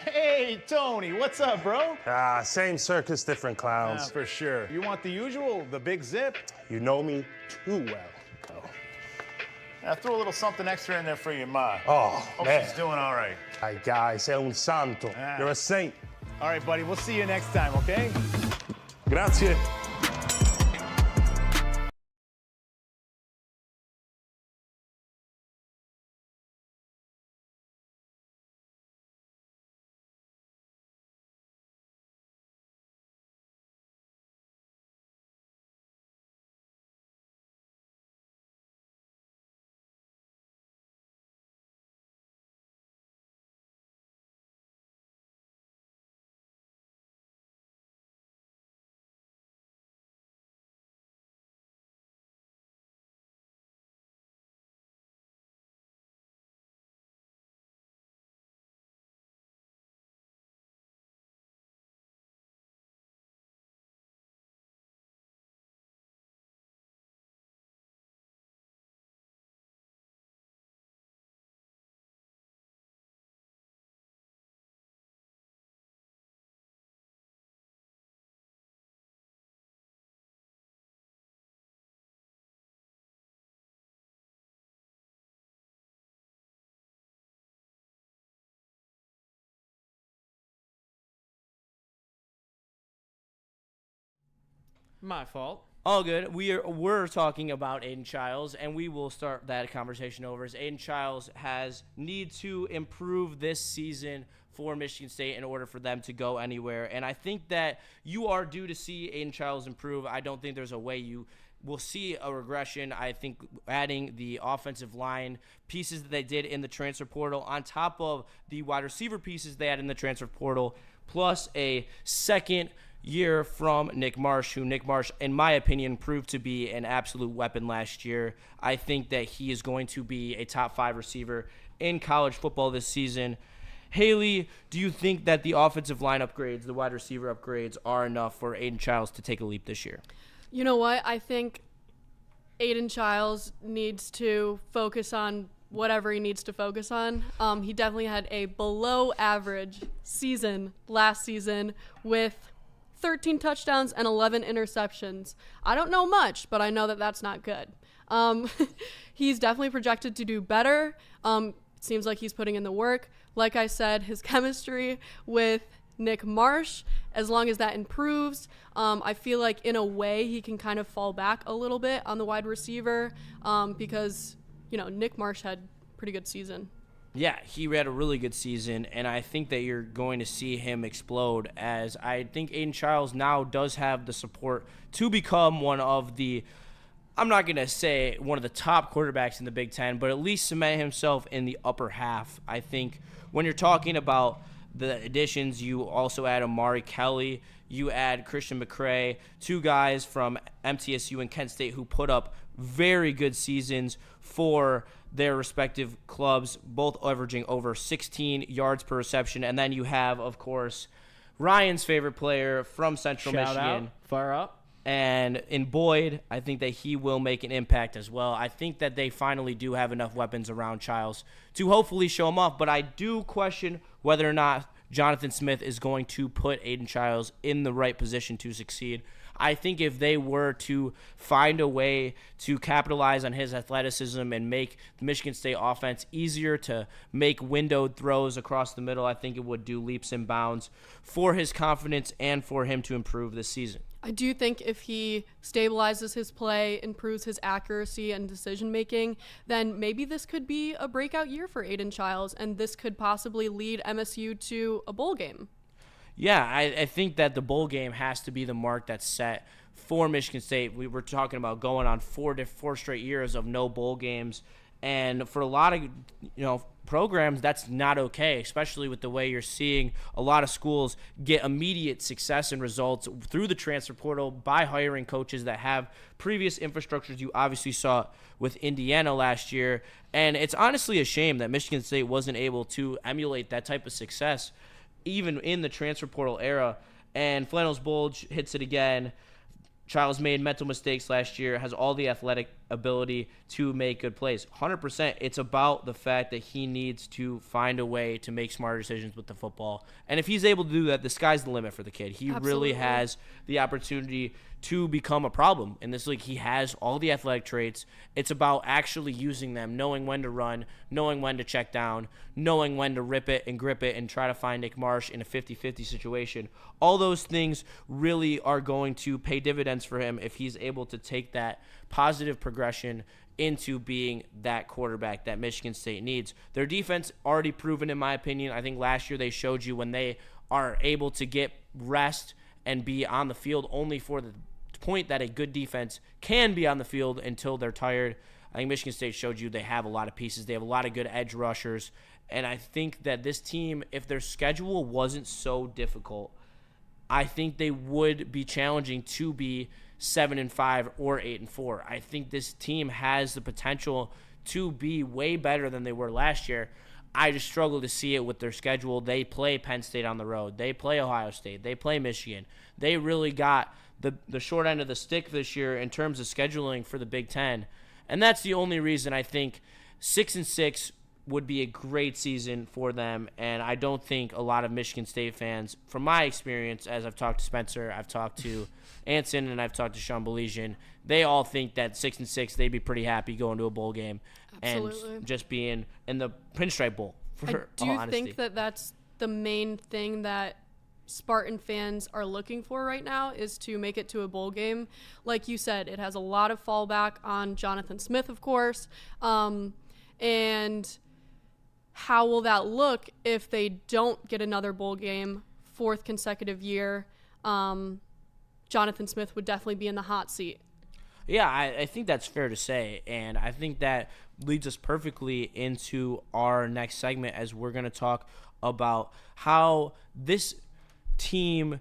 Hey, Tony, what's up, bro? Same circus, different clowns. For sure. You want the usual, the big zip? You know me too well. I threw a little something extra in there for your ma. Oh, Hope man. she's doing all right. Ay, guy, sei un santo. You're a saint. All right, buddy, we'll see you next time, okay? Good Grazie. My fault. All good. We're talking about Aidan Chiles, and we will start that conversation over. As Aidan Chiles need to improve this season for Michigan State in order for them to go anywhere. And I think that you are due to see Aidan Chiles improve. I don't think there's a way you will see a regression. I think adding the offensive line pieces that they did in the transfer portal on top of the wide receiver pieces they had in the transfer portal, plus a second year from Nick Marsh, who Nick Marsh, in my opinion, proved to be an absolute weapon last year. I think that he is going to be a top 5 receiver in college football this season. Hailey, do you think that the offensive line upgrades, the wide receiver upgrades, are enough for Aidan Chiles to take a leap this year? You know what? I think Aidan Chiles needs to focus on whatever he needs to focus on. He definitely had a below average season last season with 13 touchdowns and 11 interceptions. I don't know much, but I know that that's not good. He's definitely projected to do better. It seems like he's putting in the work. Like I said, his chemistry with Nick Marsh, as long as that improves, I feel like in a way he can kind of fall back a little bit on the wide receiver because, Nick Marsh had a pretty good season. Yeah, he had a really good season, and I think that you're going to see him explode, as I think Aidan Chiles now does have the support to become one of the, I'm not going to say one of the top quarterbacks in the Big Ten, but at least cement himself in the upper half. I think when you're talking about the additions, you also add Amari Kelly, you add Christian McCray, 2 guys from MTSU and Kent State who put up very good seasons for their respective clubs, both averaging over 16 yards per reception. And then you have, of course, Ryan's favorite player from Central Michigan. Out. Fire up. And in Boyd, I think that he will make an impact as well. I think that they finally do have enough weapons around Chiles to hopefully show him off. But I do question whether or not Jonathan Smith is going to put Aidan Chiles in the right position to succeed. I think if they were to find a way to capitalize on his athleticism and make the Michigan State offense easier to make windowed throws across the middle, I think it would do leaps and bounds for his confidence and for him to improve this season. I do think if he stabilizes his play, improves his accuracy and decision-making, then maybe this could be a breakout year for Aidan Chiles, and this could possibly lead MSU to a bowl game. Yeah, I think that the bowl game has to be the mark that's set for Michigan State. We were talking about going on four straight years of no bowl games, and for a lot of programs, that's not okay, especially with the way you're seeing a lot of schools get immediate success and results through the transfer portal by hiring coaches that have previous infrastructures. You obviously saw with Indiana last year, and it's honestly a shame that Michigan State wasn't able to emulate that type of success even in the transfer portal era. And Flannels Bulge hits it again. Chiles made mental mistakes last year, has all the athletic ability to make good plays. 100%. It's about the fact that he needs to find a way to make smarter decisions with the football. And if he's able to do that, the sky's the limit for the kid. He really has the opportunity to become a problem in this league. He has all the athletic traits. It's about actually using them, knowing when to run, knowing when to check down, knowing when to rip it and grip it and try to find Nick Marsh in a 50-50 situation. All those things really are going to pay dividends for him if he's able to take that positive progression into being that quarterback that Michigan State needs. Their defense already proven, in my opinion. I think last year they showed you when they are able to get rest and be on the field only for the point that a good defense can be on the field until they're tired. I think Michigan State showed you they have a lot of pieces. They have a lot of good edge rushers. And I think that this team, if their schedule wasn't so difficult, I think they would be challenging to be 7-5 or 8-4. I think this team has the potential to be way better than they were last year. I just struggle to see it with their schedule. They play Penn State on the road. They play Ohio State. They play Michigan. They really got the short end of the stick this year in terms of scheduling for the Big Ten. And that's the only reason I think 6-6 would be a great season for them. And I don't think a lot of Michigan State fans, from my experience, as I've talked to Spencer, I've talked to Anson, and I've talked to Sean Belizean, they all think that 6-6, they'd be pretty happy going to a bowl game. Absolutely. And just being in the Pinstripe Bowl, for I all do honesty. think that that's the main thing that Spartan fans are looking for right now, is to make it to a bowl game. Like you said, it has a lot of fallback on Jonathan Smith, of course. And how will that look if they don't get another bowl game, fourth consecutive year? Jonathan Smith would definitely be in the hot seat. Yeah, I think that's fair to say, and I think that leads us perfectly into our next segment, as we're going to talk about how this team,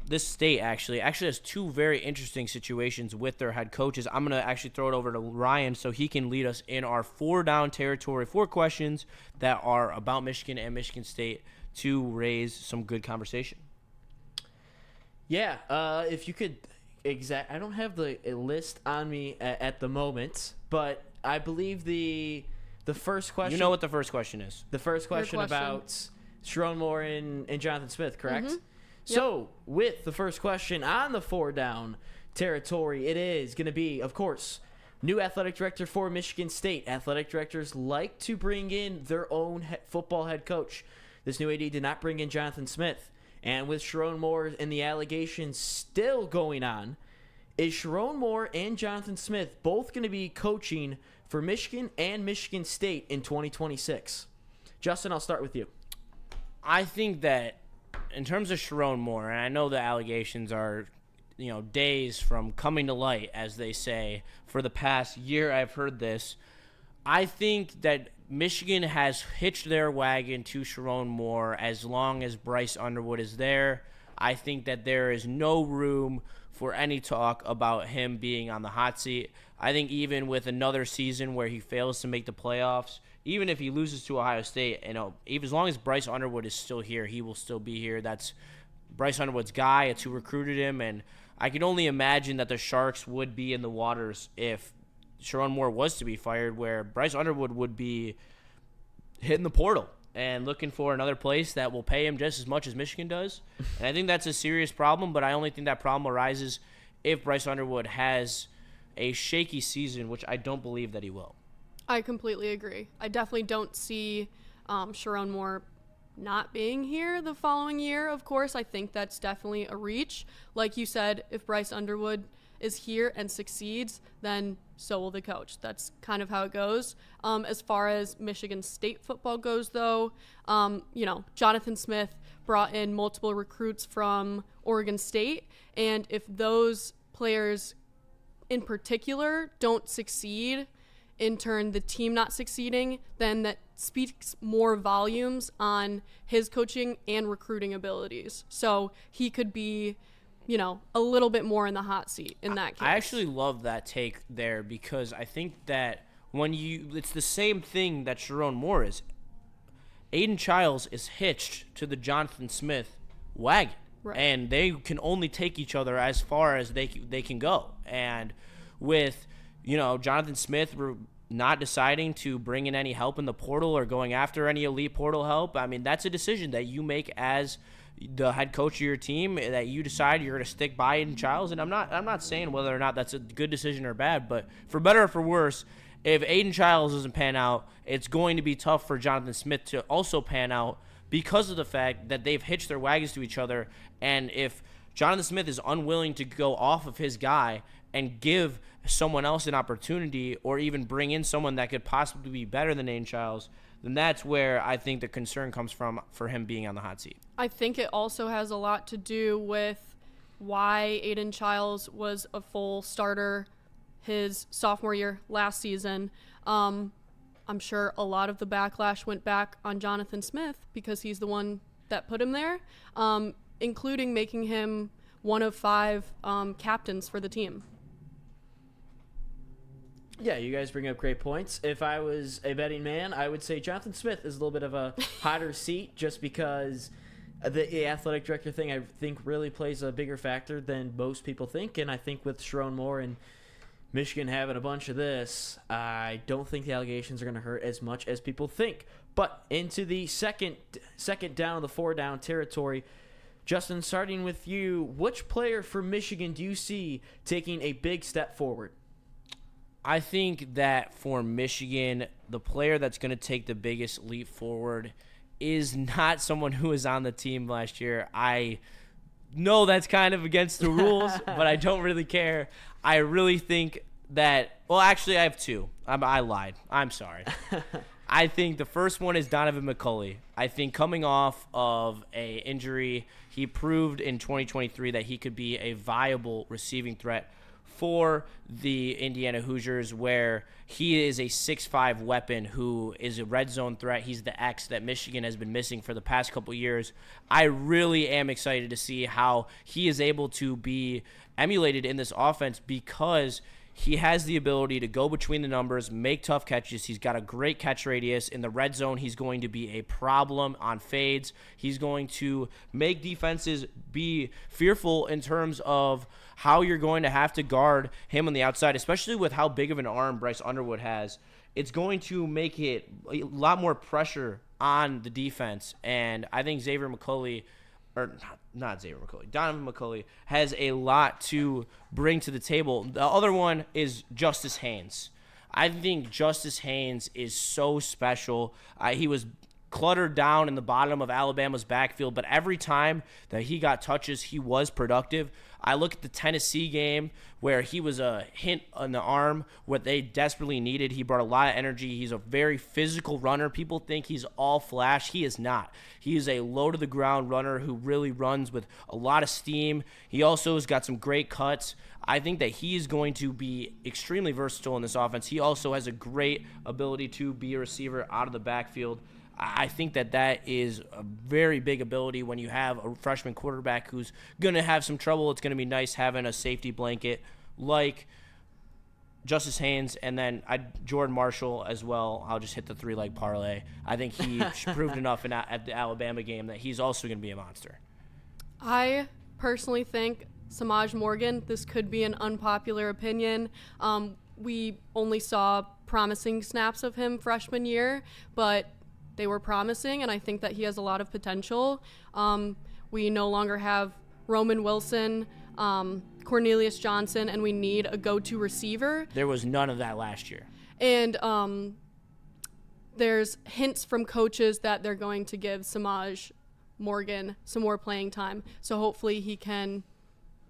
this state actually has two very interesting situations with their head coaches. I'm going to actually throw it over to Ryan so he can lead us in our 4-down territory, 4 questions that are about Michigan and Michigan State to raise some good conversation. Yeah, if you could I don't have the list on me at the moment, but I believe the first question. You know what the first question is? The first question about Sharon Moore and Jonathan Smith, correct? Mm-hmm. So, with the first question on the 4-down territory, it is going to be, of course, new athletic director for Michigan State. Athletic directors like to bring in their own football head coach. This new AD did not bring in Jonathan Smith. And with Sharon Moore and the allegations still going on, is Sharon Moore and Jonathan Smith both going to be coaching for Michigan and Michigan State in 2026? Justin, I'll start with you. I think that in terms of Sharon Moore, and I know the allegations are, days from coming to light, as they say. For the past year, I've heard this. I think that Michigan has hitched their wagon to Sharon Moore as long as Bryce Underwood is there. I think that there is no room for any talk about him being on the hot seat. I think even with another season where he fails to make the playoffs, even if he loses to Ohio State, even as long as Bryce Underwood is still here, he will still be here. That's Bryce Underwood's guy. It's who recruited him, and I can only imagine that the Sharks would be in the waters if Sharon Moore was to be fired, where Bryce Underwood would be hitting the portal and looking for another place that will pay him just as much as Michigan does. And I think that's a serious problem, but I only think that problem arises if Bryce Underwood has a shaky season, which I don't believe that he will. I completely agree. I definitely don't see Sharon Moore not being here the following year. Of course, I think that's definitely a reach. Like you said, if Bryce Underwood is here and succeeds, then so will the coach. That's kind of how it goes. As far as Michigan State football goes, though, Jonathan Smith brought in multiple recruits from Oregon State, and if those players in particular don't succeed, in turn the team not succeeding, then that speaks more volumes on his coaching and recruiting abilities. So he could be a little bit more in the hot seat in that case. I actually love that take there, because I think that it's the same thing that Sharon Moore is. Aidan Chiles is hitched to the Jonathan Smith wagon, right, and they can only take each other as far as they can go. And with Jonathan Smith not deciding to bring in any help in the portal or going after any elite portal help. I mean, that's a decision that you make as the head coach of your team, that you decide you're going to stick by Aidan Chiles. And I'm not saying whether or not that's a good decision or bad, but for better or for worse, if Aidan Chiles doesn't pan out, it's going to be tough for Jonathan Smith to also pan out because of the fact that they've hitched their wagons to each other. And if Jonathan Smith is unwilling to go off of his guy and give someone else an opportunity, or even bring in someone that could possibly be better than Aidan Chiles, then that's where I think the concern comes from for him being on the hot seat. I think it also has a lot to do with why Aidan Chiles was a full starter his sophomore year last season. I'm sure a lot of the backlash went back on Jonathan Smith because he's the one that put him there, including making him one of 5 captains for the team. Yeah, you guys bring up great points. If I was a betting man, I would say Jonathan Smith is a little bit of a hotter seat just because the athletic director thing, I think, really plays a bigger factor than most people think. And I think with Sharon Moore and Michigan having a bunch of this, I don't think the allegations are going to hurt as much as people think. But into the second down of the 4-down territory, Justin, starting with you, which player for Michigan do you see taking a big step forward? I think that for Michigan, the player that's going to take the biggest leap forward is not someone who was on the team last year. I know that's kind of against the rules, but I don't really care. I really think that – well, actually, I have 2. I lied. I'm sorry. I think the first one is Donovan McCulley. I think coming off of an injury, he proved in 2023 that he could be a viable receiving threat for the Indiana Hoosiers, where he is a 6'5" weapon who is a red zone threat. He's the X that Michigan has been missing for the past couple years. I really am excited to see how he is able to be emulated in this offense because he has the ability to go between the numbers, make tough catches. He's got a great catch radius. In the red zone, he's going to be a problem on fades. He's going to make defenses be fearful in terms of how you're going to have to guard him on the outside, especially with how big of an arm Bryce Underwood has. It's going to make it a lot more pressure on the defense. And I think Donovan McCulley has a lot to bring to the table. The other one is Justice Haynes. I think Justice Haynes is so special. He was cluttered down in the bottom of Alabama's backfield, but every time that he got touches, he was productive. I look at the Tennessee game where he was a hint on the arm, what they desperately needed. He brought a lot of energy. He's a very physical runner. People think he's all flash. He is not. He is a low-to-the-ground runner who really runs with a lot of steam. He also has got some great cuts. I think that he is going to be extremely versatile in this offense. He also has a great ability to be a receiver out of the backfield. I think that is a very big ability when you have a freshman quarterback who's going to have some trouble. It's going to be nice having a safety blanket like Justice Haynes, and then Jordan Marshall as well. I'll just hit the 3-leg parlay. I think he proved enough at the Alabama game that he's also going to be a monster. I personally think Samaj Morgan, this could be an unpopular opinion. We only saw promising snaps of him freshman year, but they were promising, and I think that he has a lot of potential. We no longer have Roman Wilson, Cornelius Johnson, and we need a go-to receiver. There was none of that last year. And there's hints from coaches that they're going to give Samaj Morgan some more playing time. So hopefully he can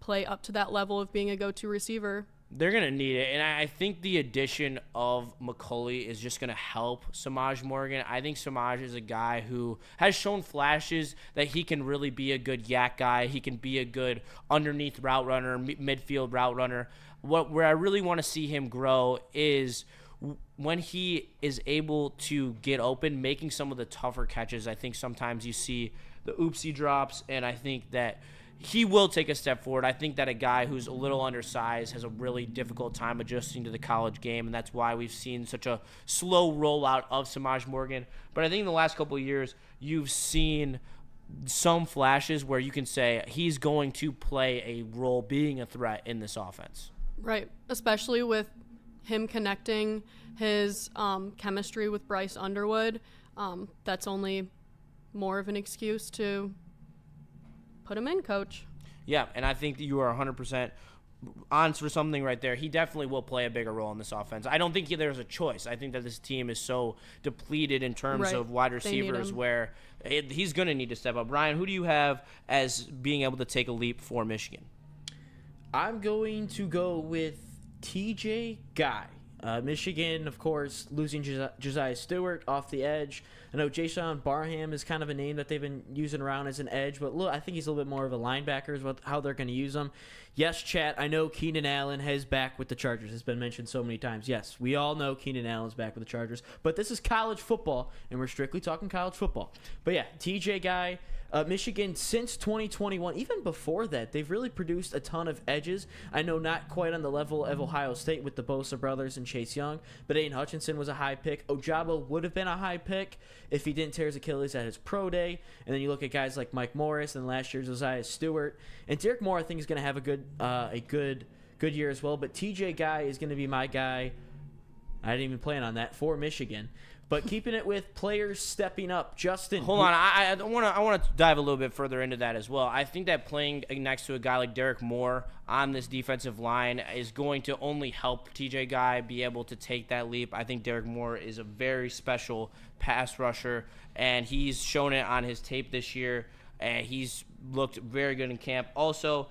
play up to that level of being a go-to receiver. They're going to need it, and I think the addition of McCulley is just going to help Samaj Morgan. I think Samaj is a guy who has shown flashes that he can really be a good yak guy. He can be a good underneath route runner, midfield route runner. Where I really want to see him grow is when he is able to get open, making some of the tougher catches. I think sometimes you see the oopsie drops, and I think that he will take a step forward. I think that a guy who's a little undersized has a really difficult time adjusting to the college game, and that's why we've seen such a slow rollout of Samaj Morgan. But I think in the last couple of years, you've seen some flashes where you can say he's going to play a role being a threat in this offense. Right, especially with him connecting his chemistry with Bryce Underwood, that's only more of an excuse to put him in, coach. Yeah, and I think that you are 100% on for something right there. He definitely will play a bigger role in this offense. I don't think there's a choice. I think that this team is so depleted in terms of wide receivers where he's going to need to step up. Ryan, who do you have as being able to take a leap for Michigan? I'm going to go with TJ Guy. Michigan, of course, losing Josiah Stewart off the edge. I know Jason Barham is kind of a name that they've been using around as an edge, but look, I think he's a little bit more of a linebacker is how they're going to use him. Yes, chat, I know Keenan Allen is back with the Chargers. It's been mentioned so many times. Yes, we all know Keenan Allen's back with the Chargers, but this is college football, and we're strictly talking college football. But yeah, TJ Guy. Michigan, since 2021, even before that, they've really produced a ton of edges. I know not quite on the level of Ohio State with the Bosa brothers and Chase Young, but Aiden Hutchinson was a high pick. Ojabo would have been a high pick if he didn't tear his Achilles at his pro day. And then you look at guys like Mike Morris and last year's Josiah Stewart. And Derek Moore, I think, is going to have a good year as well. But TJ Guy is going to be my guy. I didn't even plan on that for Michigan. But keeping it with players stepping up, Justin. Hold on, I want to dive a little bit further into that as well. I think that playing next to a guy like Derek Moore on this defensive line is going to only help TJ Guy be able to take that leap. I think Derek Moore is a very special pass rusher, and he's shown it on his tape this year. And he's looked very good in camp. Also,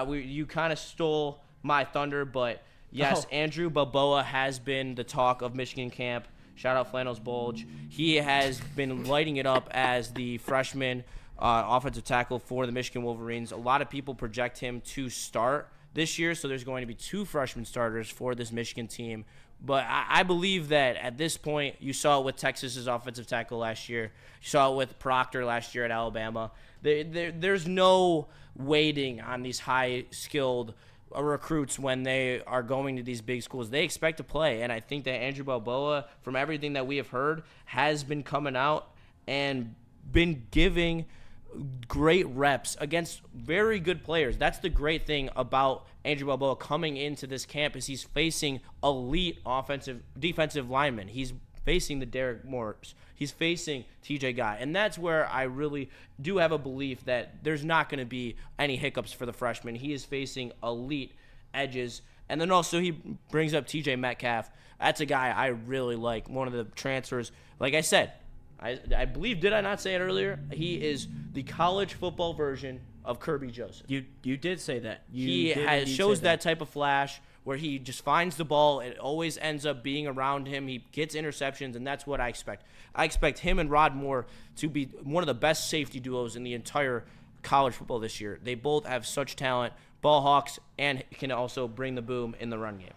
you kind of stole my thunder, but yes, Andrew Balboa has been the talk of Michigan camp. Shout out Flannels Bulge. He has been lighting it up as the freshman offensive tackle for the Michigan Wolverines. A lot of people project him to start this year, so there's going to be 2 freshman starters for this Michigan team. But I believe that at this point, you saw it with Texas's offensive tackle last year. You saw it with Proctor last year at Alabama. There's no waiting on these high-skilled recruits when they are going to these big schools. They expect to play, and I think that Andrew Balboa, from everything that we have heard, has been coming out and been giving great reps against very good players. That's the great thing about Andrew Balboa coming into this camp is he's facing elite defensive linemen. He's facing the Derek Moores. He's facing TJ Guy. And that's where I really do have a belief that there's not going to be any hiccups for the freshman. He is facing elite edges. And then also he brings up TJ Metcalf. That's a guy I really like, one of the transfers. Like I said, I believe, did I not say it earlier? He is the college football version of Kirby Joseph. You did say that. He shows that type of flash where he just finds the ball. It always ends up being around him. He gets interceptions, and that's what I expect. I expect him and Rod Moore to be one of the best safety duos in the entire college football this year. They both have such talent, ball hawks, and can also bring the boom in the run game.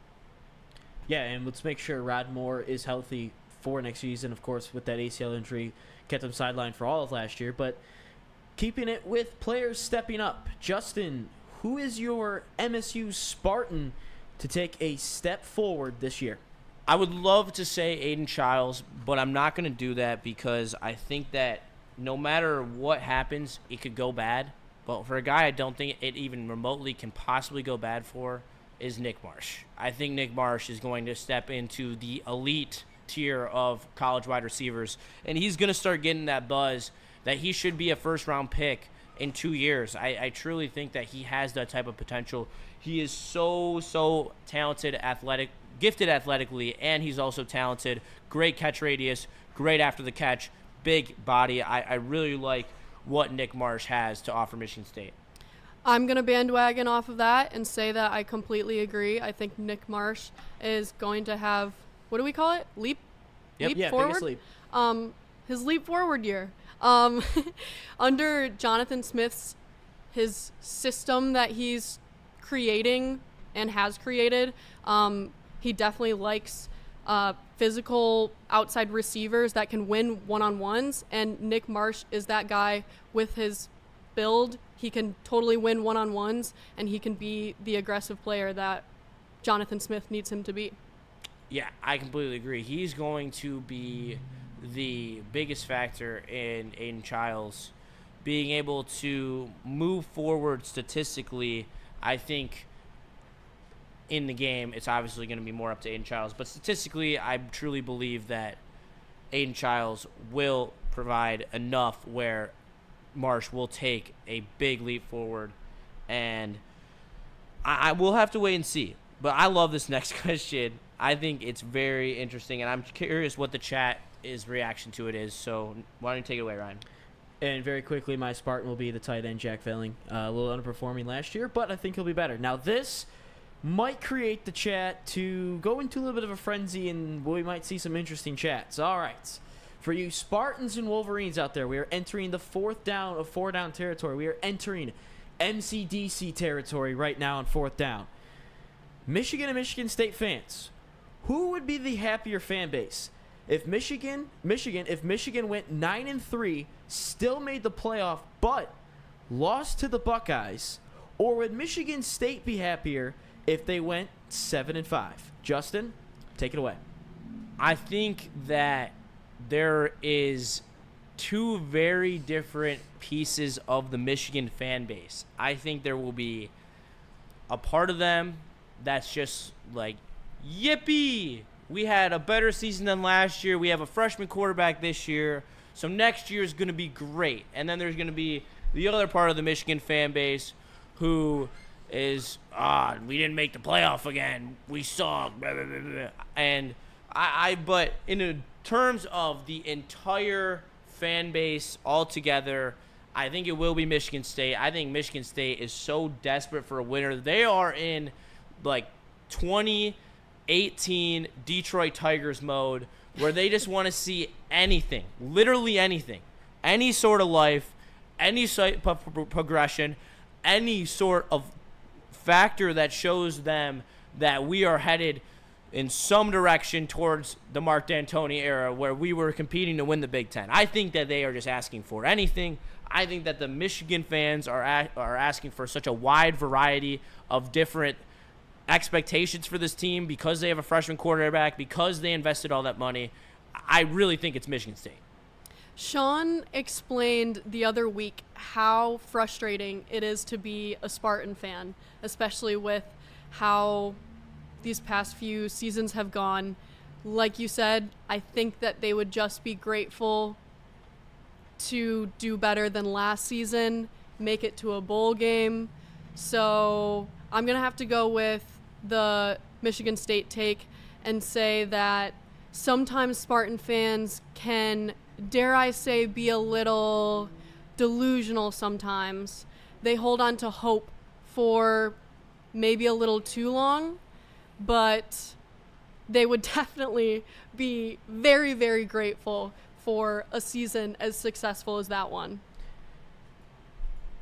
Yeah, and let's make sure Rod Moore is healthy for next season. Of course, with that ACL injury, kept him sidelined for all of last year. But keeping it with players stepping up, Justin, who is your MSU Spartan to take a step forward this year? I would love to say Aidan Chiles, but I'm not going to do that because I think that no matter what happens, it could go bad. But for a guy I don't think it even remotely can possibly go bad for is Nick Marsh. I think Nick Marsh is going to step into the elite tier of college wide receivers, and he's going to start getting that buzz that he should be a first-round pick in 2 years. I truly think that he has that type of potential. He is so talented, gifted athletically, and he's also talented. Great catch radius, great after the catch, big body. I really like what Nick Marsh has to offer Michigan State. I'm going to bandwagon off of that and say that I completely agree. I think Nick Marsh is going to have, what do we call it? Leap forward? Biggest leap. His leap forward year. Under Jonathan Smith's, his system that he's creating and has created, he definitely likes physical outside receivers that can win one-on-ones, and Nick Marsh is that guy with his build. He can totally win one-on-ones, and he can be the aggressive player that Jonathan Smith needs him to be. Yeah, I completely agree. He's going to be the biggest factor in Aidan Chiles being able to move forward statistically. I think in the game, it's obviously going to be more up to Aidan Chiles. But statistically, I truly believe that Aidan Chiles will provide enough where Marsh will take a big leap forward. And I will have to wait and see. But I love this next question. I think it's very interesting, and I'm curious what the chat's reaction to it is. So why don't you take it away, Ryan? And very quickly, my Spartan will be the tight end, Jack Velling. A little underperforming last year, but I think he'll be better. Now, this might create the chat to go into a little bit of a frenzy, and we might see some interesting chats. All right. For you Spartans and Wolverines out there, we are entering the 4th down of 4-down territory. We are entering MCDC territory right now on 4th down. Michigan and Michigan State fans, who would be the happier fan base? If Michigan went 9-3, still made the playoff, but lost to the Buckeyes, or would Michigan State be happier if they went 7-5? Justin, take it away. I think that there is two very different pieces of the Michigan fan base. I think there will be a part of them that's just like, yippee! We had a better season than last year. We have a freshman quarterback this year. So next year is going to be great. And then there's going to be the other part of the Michigan fan base who is, we didn't make the playoff again. We suck. Blah, blah, blah, blah. And but in terms of the entire fan base altogether, I think it will be Michigan State. I think Michigan State is so desperate for a winner. They are in like 2018 Detroit Tigers mode where they just want to see anything, literally anything, any sort of life, any sort of progression, any sort of factor that shows them that we are headed in some direction towards the Mark D'Antoni era where we were competing to win the Big Ten. I think that they are just asking for anything. I think that the Michigan fans are asking for such a wide variety of different expectations for this team because they have a freshman quarterback, because they invested all that money. I really think it's Michigan State. Sean explained the other week how frustrating it is to be a Spartan fan, especially with how these past few seasons have gone. Like you said, I think that they would just be grateful to do better than last season, make it to a bowl game. So I'm going to have to go with the Michigan State take and say that sometimes Spartan fans can, dare I say, be a little delusional sometimes. They hold on to hope for maybe a little too long, but they would definitely be very, very grateful for a season as successful as that one.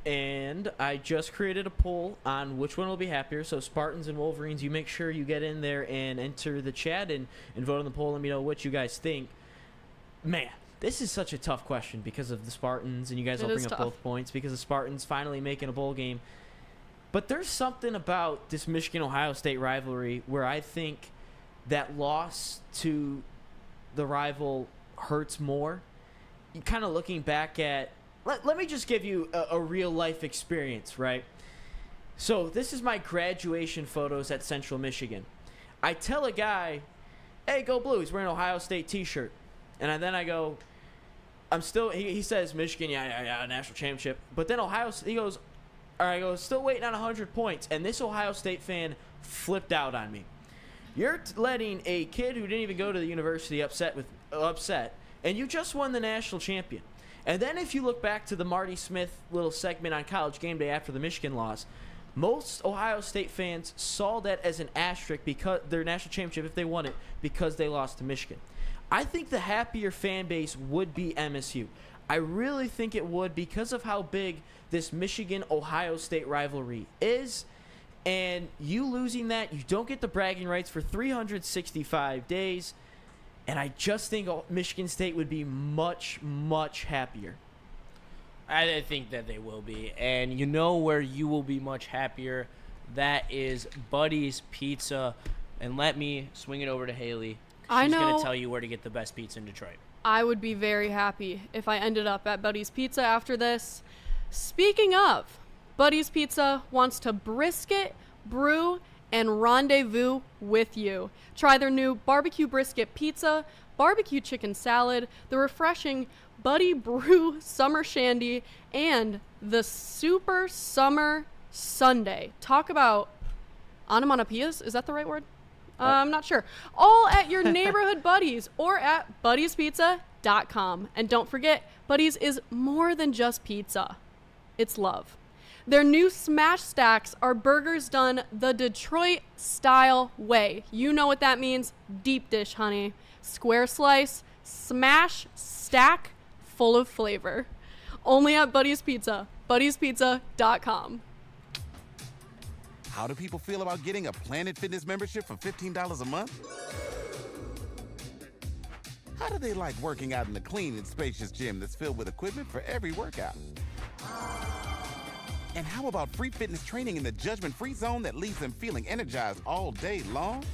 And I just created a poll on which one will be happier. So Spartans and Wolverines, you make sure you get in there and enter the chat and vote on the poll. Let me know what you guys think. Man, this is such a tough question because of the Spartans, and you guys all bring up both points because the Spartans finally making a bowl game. But there's something about this Michigan-Ohio State rivalry where I think that loss to the rival hurts more. You kind of looking back at, let me just give you a real-life experience, right? So this is my graduation photos at Central Michigan. I tell a guy, hey, go Blue. He's wearing an Ohio State T-shirt. And then I go, he says, Michigan, yeah, national championship. But then he goes, all right, I go, still waiting on 100 points. And this Ohio State fan flipped out on me. You're letting a kid who didn't even go to the university upset, and you just won the national champion. And then if you look back to the Marty Smith little segment on College Game Day after the Michigan loss, most Ohio State fans saw that as an asterisk because their national championship, if they won it, because they lost to Michigan. I think the happier fan base would be MSU. I really think it would because of how big this Michigan-Ohio State rivalry is. And you losing that, you don't get the bragging rights for 365 days. And I just think Michigan State would be much, much happier. I think that they will be. And you know where you will be much happier? That is Buddy's Pizza. And let me swing it over to Hailey. She's going to tell you where to get the best pizza in Detroit. I would be very happy if I ended up at Buddy's Pizza after this. Speaking of, Buddy's Pizza wants to brisket, brew, and rendezvous with you. Try their new barbecue brisket pizza, barbecue chicken salad, the refreshing Buddy Brew Summer Shandy, and the Super Summer Sundae. Talk about onomatopoeias. Is that the right word? I'm not sure. All at your neighborhood Buddies or at buddiespizza.com. And don't forget, Buddies is more than just pizza. It's love. Their new Smash Stacks are burgers done the Detroit-style way. You know what that means. Deep dish, honey. Square slice, smash, stack, full of flavor. Only at Buddies Pizza. buddiespizza.com. How do people feel about getting a Planet Fitness membership for $15 a month? How do they like working out in a clean and spacious gym that's filled with equipment for every workout? And how about free fitness training in the judgment-free zone that leaves them feeling energized all day long?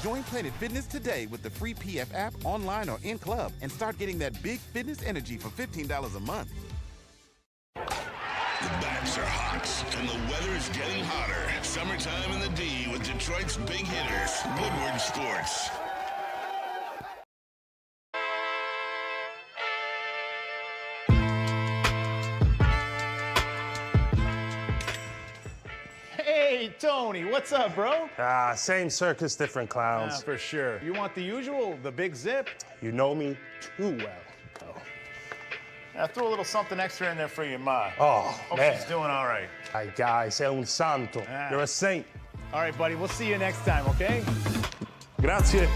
Join Planet Fitness today with the free PF app, online or in club, and start getting that big fitness energy for $15 a month. The bats are hot, and the weather is getting hotter. Summertime in the D with Detroit's big hitters, Woodward Sports. Hey, Tony, what's up, bro? Same circus, different clowns. For sure. You want the usual, the big zip? You know me too well. I threw a little something extra in there for your ma. Oh, Hope man. she's doing all right. Ay, guy, sei un santo. Ah. You're a saint. All right, buddy, we'll see you next time, okay? Grazie.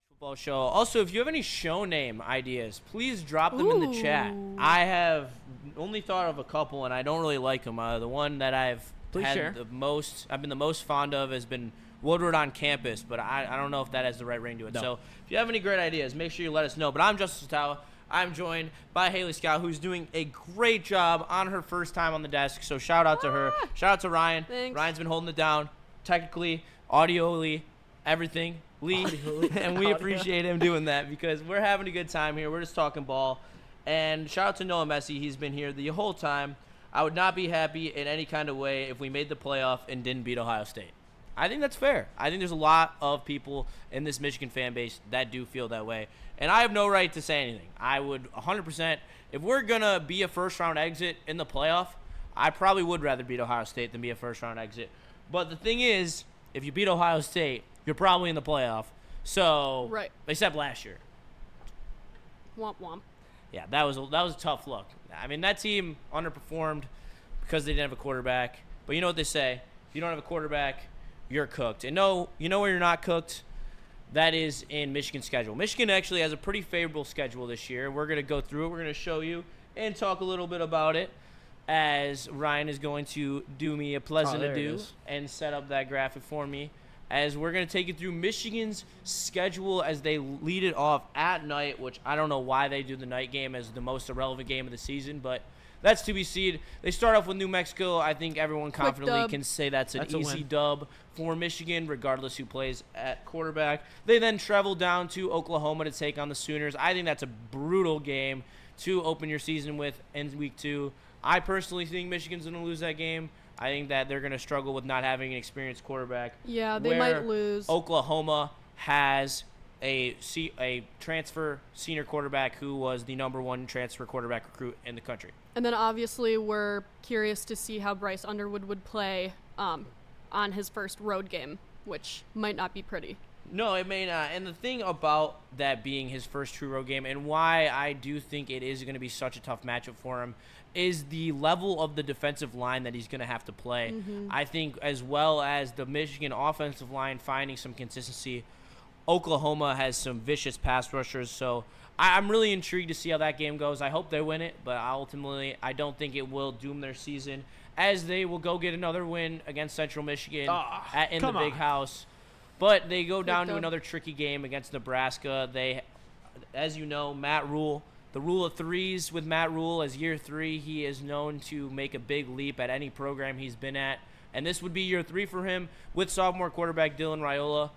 Football show. Also, if you have any show name ideas, please drop them in the chat. I have only thought of a couple, and I don't really like them. The one that I've been the most fond of has been Woodward on Campus, but I don't know if that has the right ring to it. No. So if you have any great ideas, make sure you let us know. But I'm Justice Satawa. I'm joined by Hailey Scott, who's doing a great job on her first time on the desk. So shout out to her. Shout out to Ryan. Thanks. Ryan's been holding it down, technically, audioly, everything. And we appreciate him doing that because we're having a good time here. We're just talking ball. And shout out to Noah Messi. He's been here the whole time. I would not be happy in any kind of way if we made the playoff and didn't beat Ohio State. I think that's fair. I think there's a lot of people in this Michigan fan base that do feel that way. And I have no right to say anything. I would 100%, if we're going to be a first-round exit in the playoff, I probably would rather beat Ohio State than be a first-round exit. But the thing is, if you beat Ohio State, you're probably in the playoff. So, Right. Except last year. Womp womp. Yeah, that was a tough look. I mean, that team underperformed because they didn't have a quarterback. But you know what they say. If you don't have a quarterback, you're cooked. And no, you know where you're not cooked? That is in Michigan's schedule. Michigan actually has a pretty favorable schedule this year. We're going to go through it. We're going to show you and talk a little bit about it as Ryan is going to do me a pleasant ado and set up that graphic for me as we're going to take you through Michigan's schedule as they lead it off at night, which I don't know why they do the night game as the most irrelevant game of the season, but that's to be seen. They start off with New Mexico. I think everyone confidently can say that's an easy dub for Michigan, regardless who plays at quarterback. They then travel down to Oklahoma to take on the Sooners. I think that's a brutal game to open your season with in week 2. I personally think Michigan's going to lose that game. I think that they're going to struggle with not having an experienced quarterback. Yeah, they might lose. Oklahoma has a transfer senior quarterback who was the #1 transfer quarterback recruit in the country. And then obviously we're curious to see how Bryce Underwood would play on his first road game, which might not be pretty. No, it may not. And the thing about that being his first true road game and why I do think it is going to be such a tough matchup for him is the level of the defensive line that he's going to have to play. I think as well as the Michigan offensive line finding some consistency. Oklahoma has some vicious pass rushers, so I'm really intrigued to see how that game goes. I hope they win it, but ultimately I don't think it will doom their season as they will go get another win against Central Michigan in the Big House. But they go down to another tricky game against Nebraska. They, as you know, Matt Rule, the rule of threes with Matt Rule as year 3, he is known to make a big leap at any program he's been at. And this would be year 3 for him with sophomore quarterback Dylan Raiola.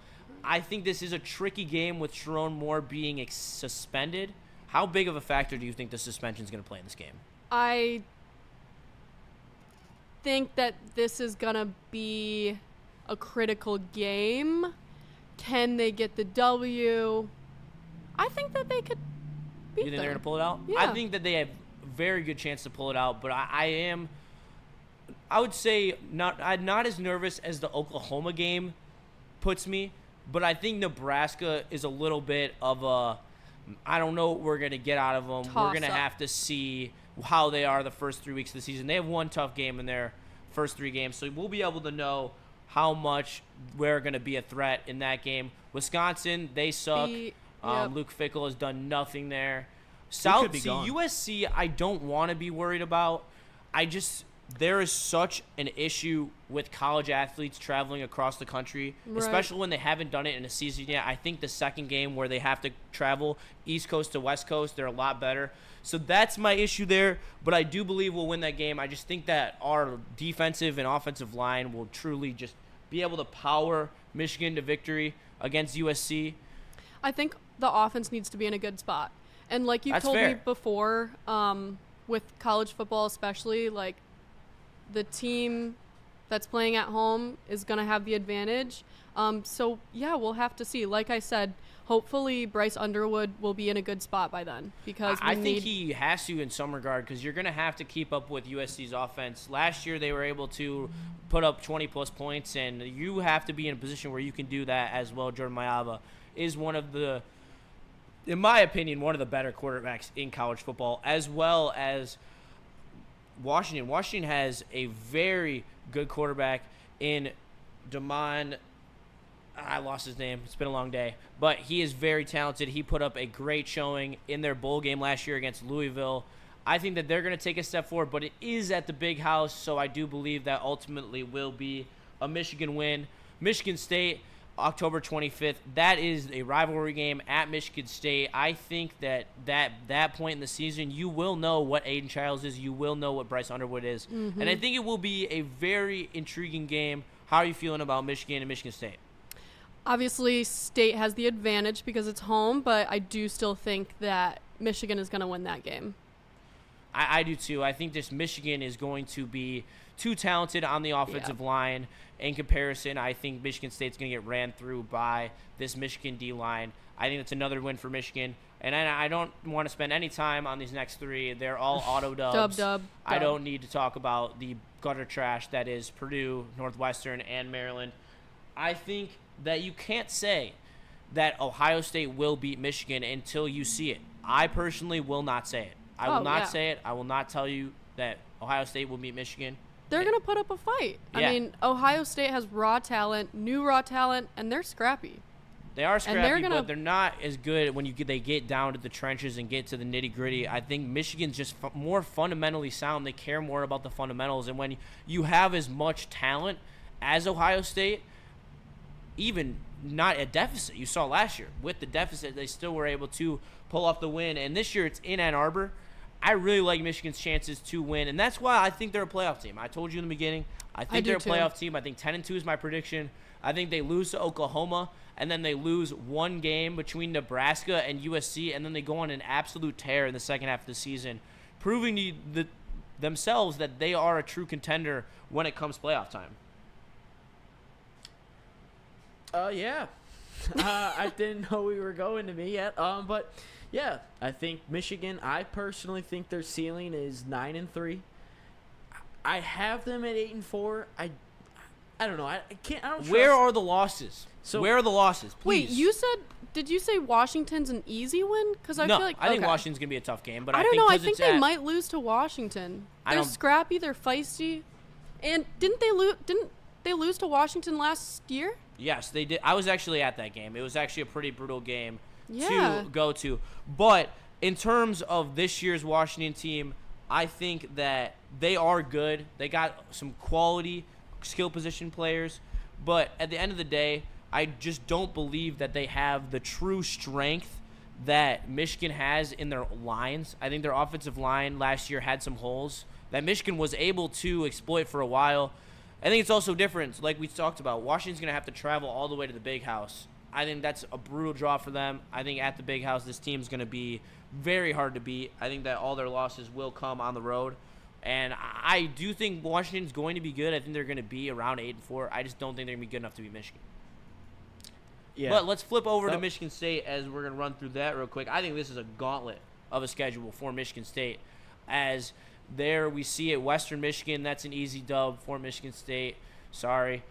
I think this is a tricky game with Sharon Moore being suspended. How big of a factor do you think the suspension is going to play in this game? I think that this is going to be a critical game. Can they get the W? I think that they could beat You think them. they're going to pull it out? Yeah. I think that they have a very good chance to pull it out, but I would say I'm not as nervous as the Oklahoma game puts me, but I think Nebraska is a little bit of a, I don't know what we're going to get out of them. We're going to have to see how they are the first 3 weeks of the season. They have one tough game in their first 3 games, so we'll be able to know how much we're going to be a threat in that game. Wisconsin, they suck. Luke Fickell has done nothing there. USC, I don't want to be worried about. There is such an issue with college athletes traveling across the country, especially when they haven't done it in a season yet. I think the second game where they have to travel East Coast to West Coast, they're a lot better. So that's my issue there, but I do believe we'll win that game. I just think that our defensive and offensive line will truly just be able to power Michigan to victory against USC. I think the offense needs to be in a good spot. And like you told me before, with college football especially, like, the team that's playing at home is going to have the advantage. So, yeah, we'll have to see. Like I said, hopefully Bryce Underwood will be in a good spot by then. Because I think he has to in some regard, because you're going to have to keep up with USC's offense. Last year they were able to put up 20-plus points, and you have to be in a position where you can do that as well. Jordan Mailata is one of the, in my opinion, one of the better quarterbacks in college football, as well as Washington. Washington has a very good quarterback in Damon. I lost his name. It's been a long day. But he is very talented. He put up a great showing in their bowl game last year against Louisville. I think that they're going to take a step forward, but it is at the Big House, so I do believe that ultimately will be a Michigan win. Michigan State, October 25th. That is a rivalry game at Michigan State. I think that point in the season, you will know what Aidan Chiles is. You will know what Bryce Underwood is. Mm-hmm. And I think it will be a very intriguing game. How are you feeling about Michigan and Michigan State? Obviously, State has the advantage because it's home, but I do still think that Michigan is going to win that game. I do too. I think this Michigan is going to be too talented on the offensive line. In comparison, I think Michigan State's going to get ran through by this Michigan D-line. I think it's another win for Michigan. And I don't want to spend any time on these next 3. They're all auto dubs. Dub. I don't need to talk about the gutter trash that is Purdue, Northwestern, and Maryland. I think that you can't say that Ohio State will beat Michigan until you see it. I personally will not say it. I will not say it. I will not tell you that Ohio State will beat Michigan. They're going to put up a fight. Yeah. I mean, Ohio State has new raw talent, and they're scrappy. They are scrappy, but they're not as good when they get down to the trenches and get to the nitty-gritty. I think Michigan's just more fundamentally sound. They care more about the fundamentals. And when you have as much talent as Ohio State, even not a deficit, you saw last year, with the deficit, they still were able to pull off the win. And this year it's in Ann Arbor. I really like Michigan's chances to win, and that's why I think they're a playoff team. I told you in the beginning, I think they're a playoff team. I think 10-2 is my prediction. I think they lose to Oklahoma, and then they lose one game between Nebraska and USC, and then they go on an absolute tear in the second half of the season, proving to themselves that they are a true contender when it comes playoff time. Yeah. I didn't know we were going to me yet. But yeah, I think Michigan, I personally think their ceiling is 9-3. I have them at 8-4. I don't know. I don't Where are the losses? Where are the losses? Please. Wait, did you say Washington's an easy win? Because I feel like I think Washington's gonna be a tough game, but I don't know. I think they might lose to Washington. They're scrappy. They're feisty. And didn't they lose to Washington last year? Yes, they did. I was actually at that game. It was actually a pretty brutal game to go to. But in terms of this year's Washington team, I think that they are good. They got some quality skill position players. But at the end of the day, I just don't believe that they have the true strength that Michigan has in their lines. I think their offensive line last year had some holes that Michigan was able to exploit for a while. I think it's also different, like we talked about. Washington's going to have to travel all the way to the Big House I think that's a brutal draw for them. I think at the Big House, this team's going to be very hard to beat. I think that all their losses will come on the road. And I do think Washington's going to be good. I think they're going to be around 8-4. I just don't think they're going to be good enough to beat Michigan. Yeah. But let's flip over to Michigan State as we're going to run through that real quick. I think this is a gauntlet of a schedule for Michigan State. As there we see at Western Michigan, that's an easy dub for Michigan State. Sorry.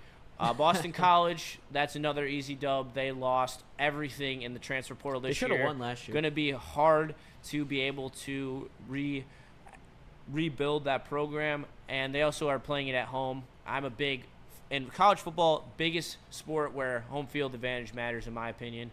Boston College, that's another easy dub. They lost everything in the transfer portal this year. They should have won last year. Going to be hard to be able to rebuild that program, and they also are playing it at home. I'm a big in college football, biggest sport where home field advantage matters, in my opinion.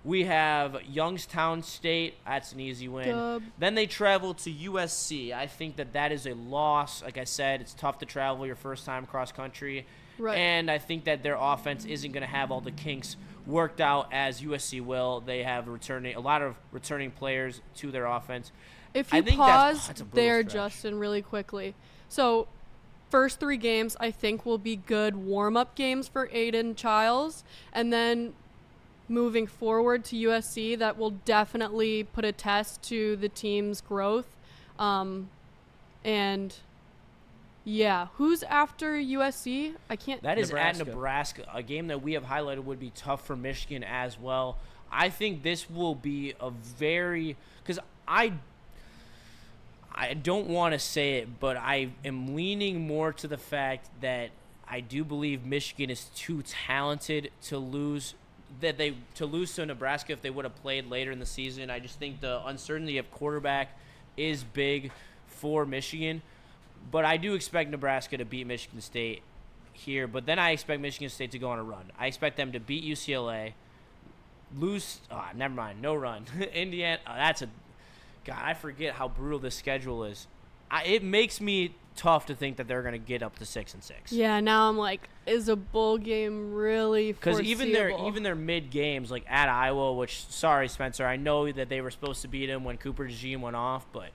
We have Youngstown State. That's an easy win. Dub. Then they travel to USC. I think that is a loss. Like I said, it's tough to travel your first time cross country. Right. And I think that their offense isn't going to have all the kinks worked out as USC will. They have a lot of returning players to their offense. If I you think pause that's a brutal there, stretch. Justin, really quickly. So, first 3 games, I think, will be good warm-up games for Aidan Chiles. And then moving forward to USC, that will definitely put a test to the team's growth. And, yeah, who's after USC? I can't... That is Nebraska. at Nebraska, a game that we have highlighted would be tough for Michigan as well. I think this will be a very – because I don't want to say it, but I am leaning more to the fact that I do believe Michigan is too talented to lose to Nebraska if they would have played later in the season. I just think the uncertainty of quarterback is big for Michigan. But I do expect Nebraska to beat Michigan State here. But then I expect Michigan State to go on a run. I expect them to beat UCLA, lose – never mind, no run. Indiana, God, I forget how brutal this schedule is. It makes me tough to think that they're going to get up to 6-6. Yeah, now I'm like, is a bowl game really foreseeable? Because even their mid games, like at Iowa, which sorry Spencer, I know that they were supposed to beat them when Cooper DeJean went off, but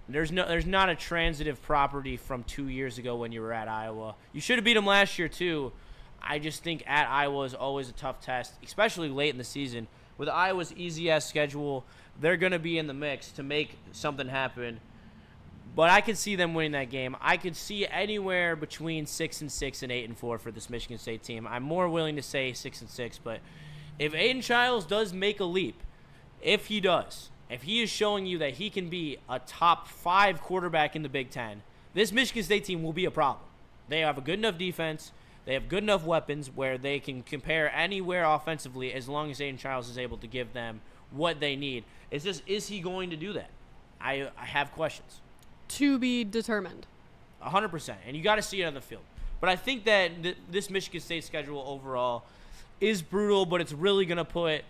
there's not a transitive property from 2 years ago when you were at Iowa. You should have beat them last year too. I just think at Iowa is always a tough test, especially late in the season. With Iowa's easy-ass schedule, they're going to be in the mix to make something happen. But I could see them winning that game. I could see anywhere between 6-6 and 8-4 for this Michigan State team. I'm more willing to say 6-6, but if Aidan Chiles does make a leap, if he is showing you that he can be a top 5 quarterback in the Big Ten, this Michigan State team will be a problem. They have a good enough defense. They have good enough weapons where they can compare anywhere offensively as long as Aidan Chiles is able to give them what they need. It's just, is he going to do that? I have questions. To be determined. 100%. And you got to see it on the field. But I think that this Michigan State schedule overall is brutal, but it's really going to put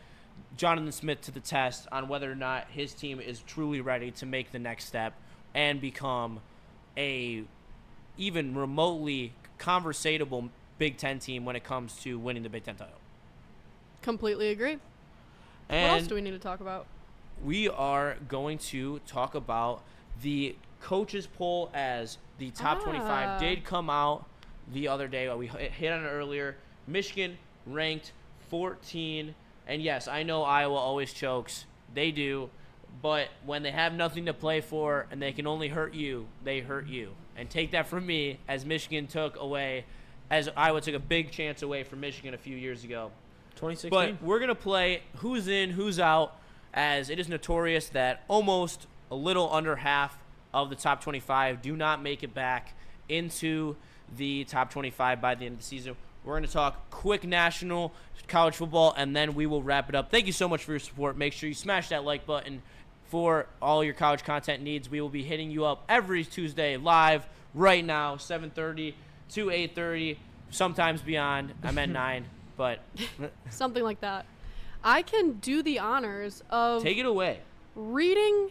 Jonathan Smith to the test on whether or not his team is truly ready to make the next step and become a even remotely conversatable Big Ten team when it comes to winning the Big Ten title. Completely agree. And what else do we need to talk about? We are going to talk about the coaches poll, as the top 25 did come out the other day. We hit on it earlier. Michigan ranked 14. And yes, I know Iowa always chokes. They do. But when they have nothing to play for and they can only hurt you, they hurt you. And take that from me, as Iowa took a big chance away from Michigan a few years ago. 2016. But we're going to play who's in, who's out, as it is notorious that almost a little under half of the top 25 do not make it back into the top 25 by the end of the season. We're going to talk quick national college football, and then we will wrap it up. Thank you so much for your support. Make sure you smash that like button for all your college content needs. We will be hitting you up every Tuesday live right now, 7:30 to 8:30, sometimes beyond. I meant 9, but something like that. I can do the honors of take it away. Reading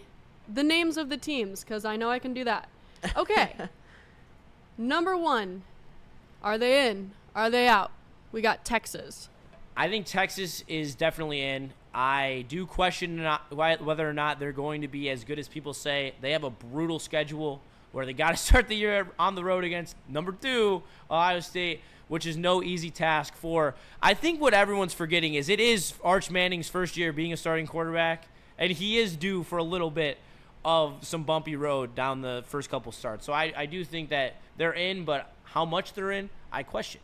the names of the teams, because I know I can do that. Okay. Number 1, are they in? Are they out? We got Texas. I think Texas is definitely in. I do question whether or not they're going to be as good as people say. They have a brutal schedule where they got to start the year on the road against number 2, Ohio State, which is no easy task for. I think what everyone's forgetting is it is Arch Manning's first year being a starting quarterback, and he is due for a little bit of some bumpy road down the first couple starts. So I do think that they're in, but how much they're in, I question.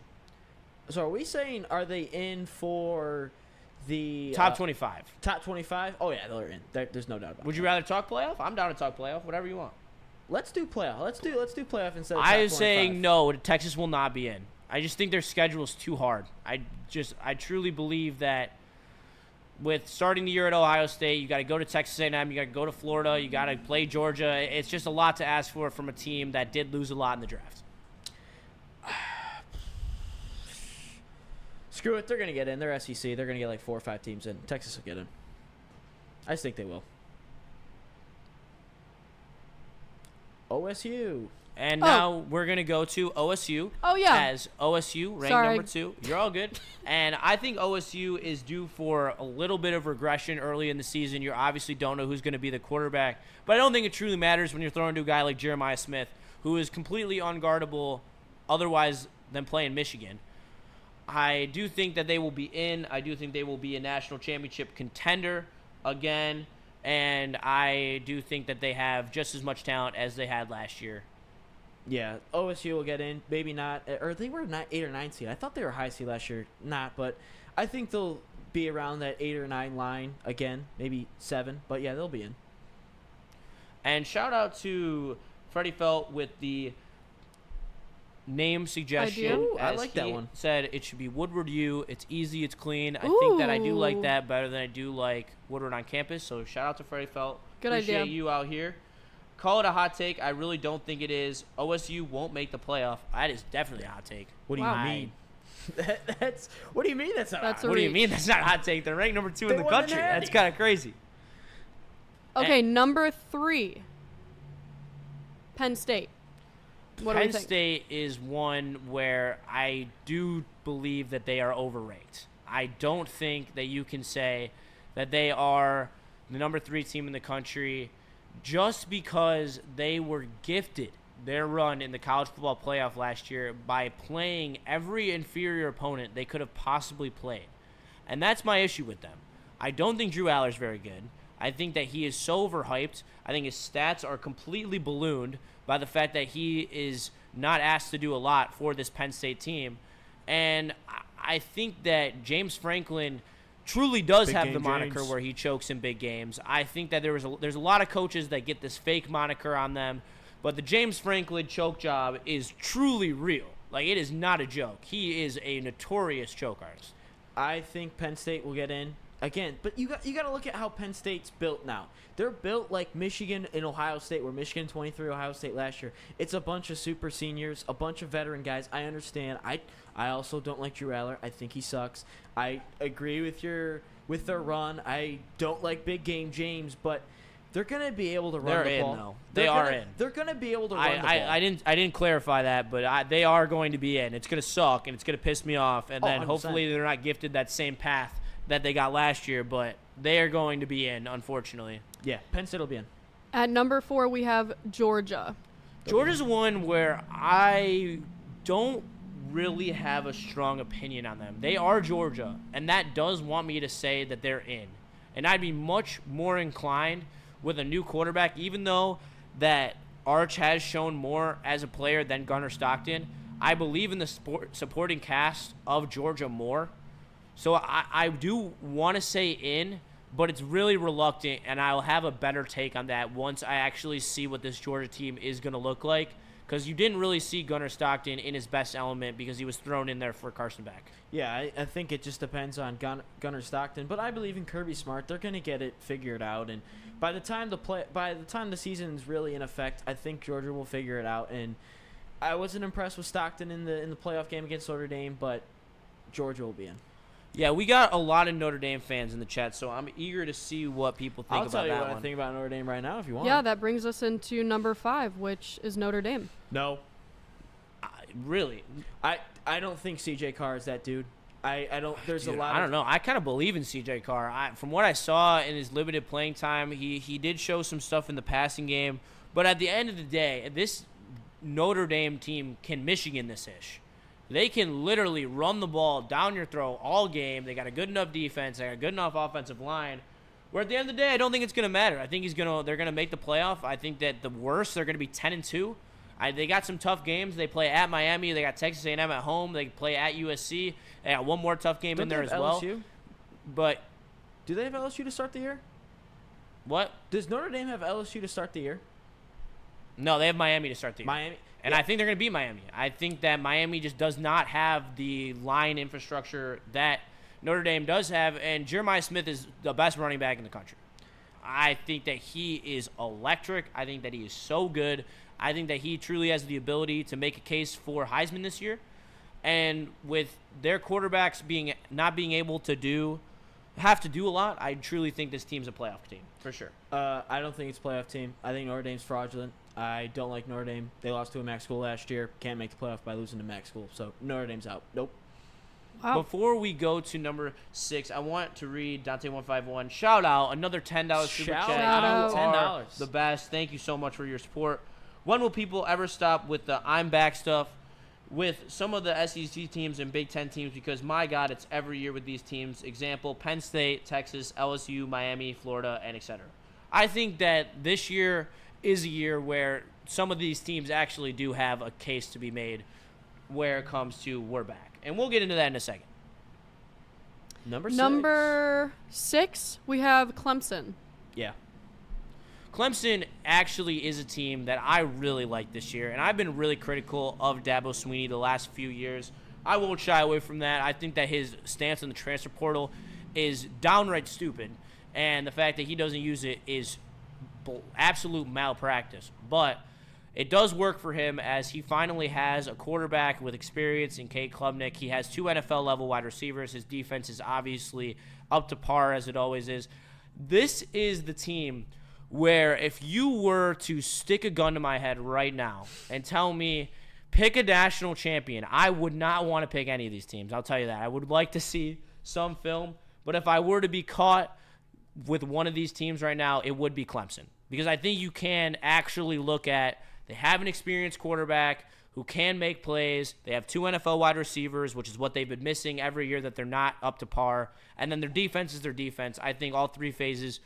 So are we saying, are they in for the Top 25. Top 25? Oh, yeah, they're in. There's no doubt about it. Would you rather talk playoff? I'm down to talk playoff, whatever you want. Let's do playoff. Let's do playoff instead of top I 25. was saying no, Texas will not be in. I just think their schedule is too hard. I truly believe that with starting the year at Ohio State, you got to go to Texas A&M, you got to go to Florida, you got to play Georgia. It's just a lot to ask for from a team that did lose a lot in the draft. Screw it. They're going to get in. They're SEC. They're going to get like 4 or 5 teams in. Texas will get in. I just think they will. OSU. And now we're going to go to OSU. Oh, yeah. As OSU, ranked Sorry. number 2. You're all good. And I think OSU is due for a little bit of regression early in the season. You obviously don't know who's going to be the quarterback. But I don't think it truly matters when you're throwing to a guy like Jeremiah Smith, who is completely unguardable otherwise than playing Michigan. I do think that they will be in. I do think they will be a national championship contender again. And I do think that they have just as much talent as they had last year. Yeah, OSU will get in. Maybe not. Or they were not 8 or 9 seed. I thought they were high seed last year. Not, but I think they'll be around that 8 or 9 line again. Maybe 7. But, yeah, they'll be in. And shout out to Freddie Felt with the name suggestion. Ooh, I as like that he one. Said it should be Woodward U. It's easy, it's clean. I think that I do like Ooh. that better than I do like Woodward on campus. So shout out to Freddie Felt. Good Appreciate idea. you out here. Call it a hot take. I really don't think it is. OSU won't make the playoff. That is definitely a hot take. What do you Wow. mean? That's what do you mean that's not That's hot? a What do you reach. mean that's not a hot take? They're ranked number 2 They in the won the country. Natty. That's kind of crazy. Okay, number 3. Penn State. What do we Penn think? State is one where I do believe that they are overranked. I don't think that you can say that they are the number 3 team in the country just because they were gifted their run in the college football playoff last year by playing every inferior opponent they could have possibly played. And that's my issue with them. I don't think Drew Aller's very good. I think that he is so overhyped. I think his stats are completely ballooned by the fact that he is not asked to do a lot for this Penn State team. And I think that James Franklin truly does Big have game the moniker James. where he chokes in big games. I think that there's a lot of coaches that get this fake moniker on them, but the James Franklin choke job is truly real. Like, it is not a joke. He is a notorious choke artist. I think Penn State will get in again, but you got to look at how Penn State's built now. They're built like Michigan and Ohio State, where Michigan 23, Ohio State last year. It's a bunch of super seniors, a bunch of veteran guys. I understand. I also don't like Drew Aller. I think he sucks. I agree with their run. I don't like Big Game James, but they're gonna be able to run They're the in, ball. though. They're They are gonna- in. They're gonna be able to run the ball. I didn't clarify that, but they are going to be in. It's going to suck, and it's going to piss me off, and then 100%. hopefully they're not gifted that same path that they got last year, but they are going to be in, unfortunately. Yeah, Penn State will be in. At number 4, we have Georgia. Georgia's one where I don't really have a strong opinion on them. They are Georgia, and that does want me to say that they're in. And I'd be much more inclined with a new quarterback, even though that Arch has shown more as a player than Gunnar Stockton. I believe in the supporting cast of Georgia more. So I do want to say in, but it's really reluctant, and I'll have a better take on that once I actually see what this Georgia team is going to look like, because you didn't really see Gunnar Stockton in his best element because he was thrown in there for Carson Beck. Yeah, I think it just depends on Gunnar Stockton, but I believe in Kirby Smart. They're going to get it figured out, and by the time the season is really in effect, I think Georgia will figure it out. And I wasn't impressed with Stockton in the playoff game against Notre Dame, but Georgia will be in. Yeah, we got a lot of Notre Dame fans in the chat, so I'm eager to see what people think I'll about tell you that what one. I think about Notre Dame right now if you want. Yeah, that brings us into number 5, which is Notre Dame. No. Really? I don't think CJ Carr is that dude. I don't. There's Dude, a lot. I don't know. I kind of believe in CJ Carr. From what I saw in his limited playing time, he did show some stuff in the passing game, But at the end of the day, this Notre Dame team can Michigan this ish. They can literally run the ball down your throat all game. They got a good enough defense. They got a good enough offensive line. Where at the end of the day, I don't think it's going to matter. I think they're going to make the playoff. I think that the worst, they're going to be 10-2. They got some tough games. They play at Miami. They got Texas A&M at home. They play at USC. They got one more tough game in there as well. LSU? But do they have LSU to start the year? what? Does Notre Dame have LSU to start the year? No, they have Miami to start the year. Miami? And Yeah. I think they're going to beat Miami. I think that Miami just does not have the line infrastructure that Notre Dame does have, and Jeremiah Smith is the best running back in the country. I think that he is electric. I think that he is so good. I think that he truly has the ability to make a case for Heisman this year. And with their quarterbacks not being able to have to do a lot, I truly think this team's a playoff team, for sure. I don't think it's a playoff team. I think Notre Dame's fraudulent. I don't like Notre Dame. They lost to a MAC school last year. Can't make the playoff by losing to MAC school. So Notre Dame's out. Nope. Wow. Before we go to number 6, I want to read Dante151. Shout out, another $10 super Shout chat. out. You are $10. the best. Thank you so much for your support. When will people ever stop with the I'm back stuff with some of the SEC teams and Big Ten teams? Because, my God, it's every year with these teams. Example, Penn State, Texas, LSU, Miami, Florida, and etc. I think that this year is a year where some of these teams actually do have a case to be made where it comes to we're back. And we'll get into that in a second. Number 6, we have Clemson. Yeah. Clemson actually is a team that I really like this year, and I've been really critical of Dabo Swinney the last few years. I won't shy away from that. I think that his stance on the transfer portal is downright stupid, and the fact that he doesn't use it is absolute malpractice. But it does work for him as he finally has a quarterback with experience in Cade Klubnik. He has 2 NFL-level wide receivers. His defense is obviously up to par, as it always is. This is the team where if you were to stick a gun to my head right now and tell me, pick a national champion, I would not want to pick any of these teams. I'll tell you that. I would like to see some film, but if I were to be caught with one of these teams right now, it would be Clemson. Because I think you can actually look at, they have an experienced quarterback who can make plays. They have 2 NFL wide receivers, which is what they've been missing every year that they're not up to par. And then their defense is their defense. I think all 3 phases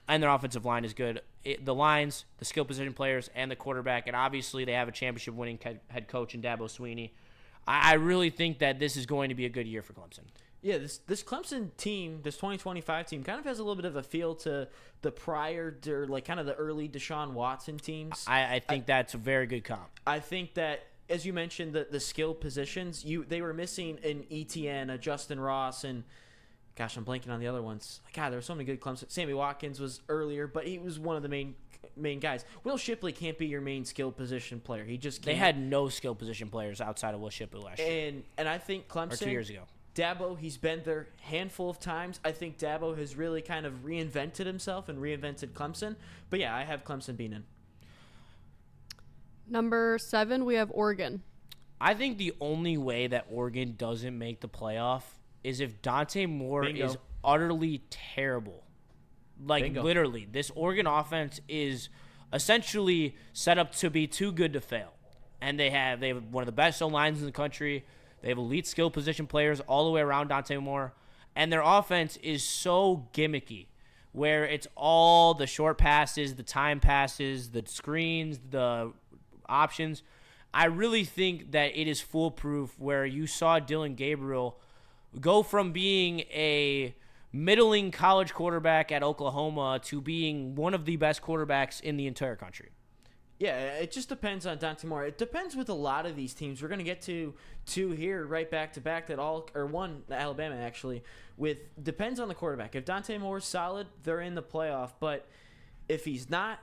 and their offensive line is good. The lines, the skill position players, and the quarterback. And obviously they have a championship-winning head coach in Dabo Swinney. I really think that this is going to be a good year for Clemson. Yeah, this Clemson team, this 2025 team, kind of has a little bit of a feel to the prior, or like kind of the early Deshaun Watson teams. I think that's a very good comp. I think that, as you mentioned, the skill positions, they were missing an ETN, a Justin Ross, and gosh, I'm blanking on the other ones. God, there were so many good Clemson. Sammy Watkins was earlier, but he was one of the main guys. Will Shipley can't be your main skill position player. He just can't. They had no skill position players outside of Will Shipley last year. And I think Clemson, Or 2 years ago. Dabo, he's been there a handful of times. I think Dabo has really kind of reinvented himself and reinvented Clemson. But yeah, I have Clemson being in. Number 7, we have Oregon. I think the only way that Oregon doesn't make the playoff is if Dante Moore Bingo. is utterly terrible. Like, Bingo. literally, this Oregon offense is essentially set up to be too good to fail. And they have one of the best O-lines in the country. They have elite skill position players all the way around Dante Moore. And their offense is so gimmicky, where it's all the short passes, the time passes, the screens, the options. I really think that it is foolproof, where you saw Dylan Gabriel go from being a middling college quarterback at Oklahoma to being one of the best quarterbacks in the entire country. Yeah, it just depends on Dante Moore. It depends with a lot of these teams. We're going to get to 2 here right back to back one, Alabama actually, depends on the quarterback. If Dante Moore's solid, they're in the playoff, but if he's not,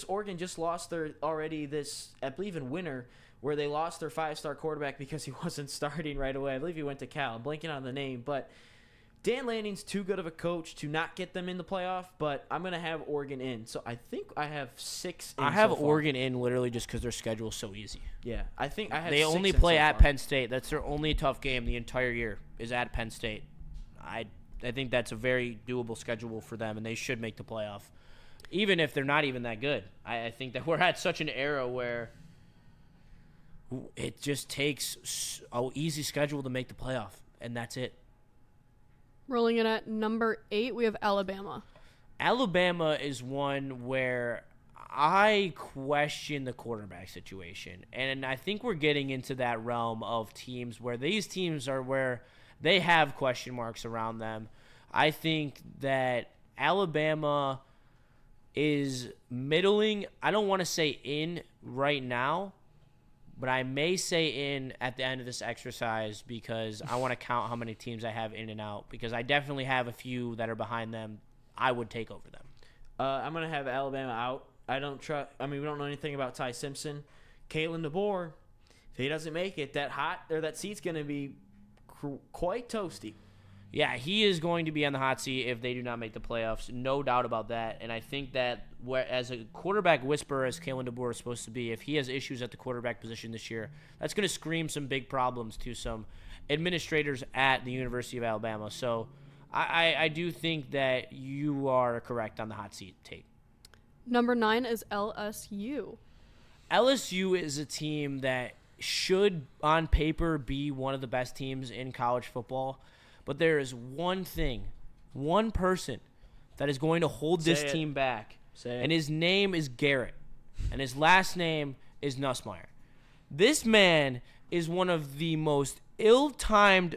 Oregon just lost their already this, I believe in winter, where they lost their 5-star quarterback because he wasn't starting right away. I believe he went to Cal. I'm blanking on the name, but Dan Lanning's too good of a coach to not get them in the playoff, but I'm going to have Oregon in. So I think I have 6 in. I have so far. Oregon in literally just because their schedule is so easy. Yeah, I think I have They 6 only in play so at far. Penn State. That's their only tough game the entire year is at Penn State. I think that's a very doable schedule for them, and they should make the playoff. even if they're not even that good. I think that we're at such an era where it just takes an easy schedule to make the playoff, and that's it. Rolling in at number 8, we have Alabama. Alabama is one where I question the quarterback situation, and I think we're getting into that realm of teams where these teams are where they have question marks around them. I think that Alabama is middling. I don't want to say in right now, but I may say in at the end of this exercise because I want to count how many teams I have in and out, because I definitely have a few that are behind them. I would take over them. I'm going to have Alabama out. We don't know anything about Ty Simpson. Kalen DeBoer, if he doesn't make it, that seat's going to be quite toasty. Yeah, he is going to be on the hot seat if they do not make the playoffs. No doubt about that. And I think that as a quarterback whisperer, as Kalen DeBoer is supposed to be, if he has issues at the quarterback position this year, that's going to scream some big problems to some administrators at the University of Alabama. So I do think that you are correct on the hot seat take. Number 9 is LSU. LSU is a team that should, on paper, be one of the best teams in college football. But there is one person that is going to hold this team back. And his name is Garrett. And his last name is Nussmeier. This man is one of the most ill-timed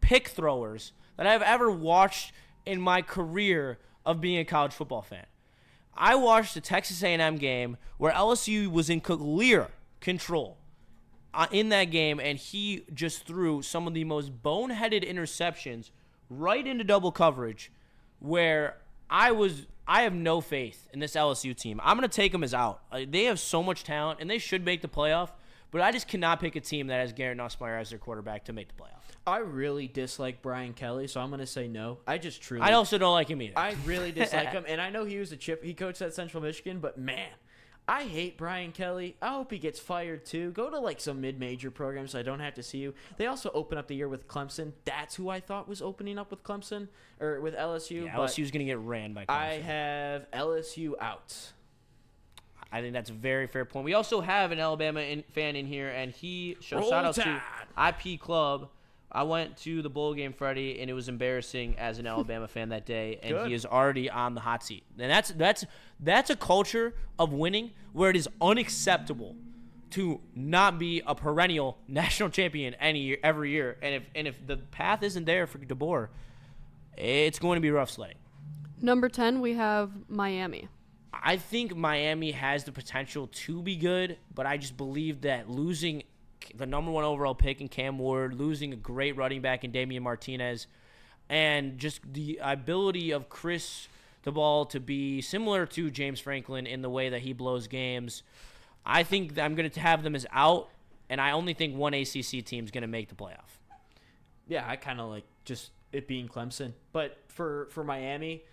pick throwers that I've ever watched in my career of being a college football fan. I watched the Texas A&M game where LSU was in clear control in that game, and he just threw some of the most boneheaded interceptions right into double coverage, where I have no faith in this LSU team. I'm going to take them as out. They have so much talent, and they should make the playoff, but I just cannot pick a team that has Garrett Nussmeier as their quarterback to make the playoff. I really dislike Brian Kelly, so I'm going to say no. I also don't like him either. I really dislike him, and I know he was he coached at Central Michigan, but man, I hate Brian Kelly. I hope he gets fired too. Go to some mid-major program so I don't have to see you. They also open up the year with Clemson. That's who I thought was opening up with Clemson or with LSU. Yeah, LSU's going to get ran by Clemson. I have LSU out. I think that's a very fair point. We also have an Alabama fan in here, and shout out to IP Club. I went to the bowl game Friday, and it was embarrassing as an Alabama fan that day, and he is already on the hot seat. And that's a culture of winning where it is unacceptable to not be a perennial national champion every year. And if the path isn't there for DeBoer, it's going to be rough sledding. Number 10, we have Miami. I think Miami has the potential to be good, but I just believe that losing the number 1 overall pick in Cam Ward, losing a great running back in Damian Martinez, and just the ability of Chris DeBall to be similar to James Franklin in the way that he blows games, I think that I'm going to have them as out, and I only think one ACC team is going to make the playoff. Yeah, I kind of like just it being Clemson. But for Miami,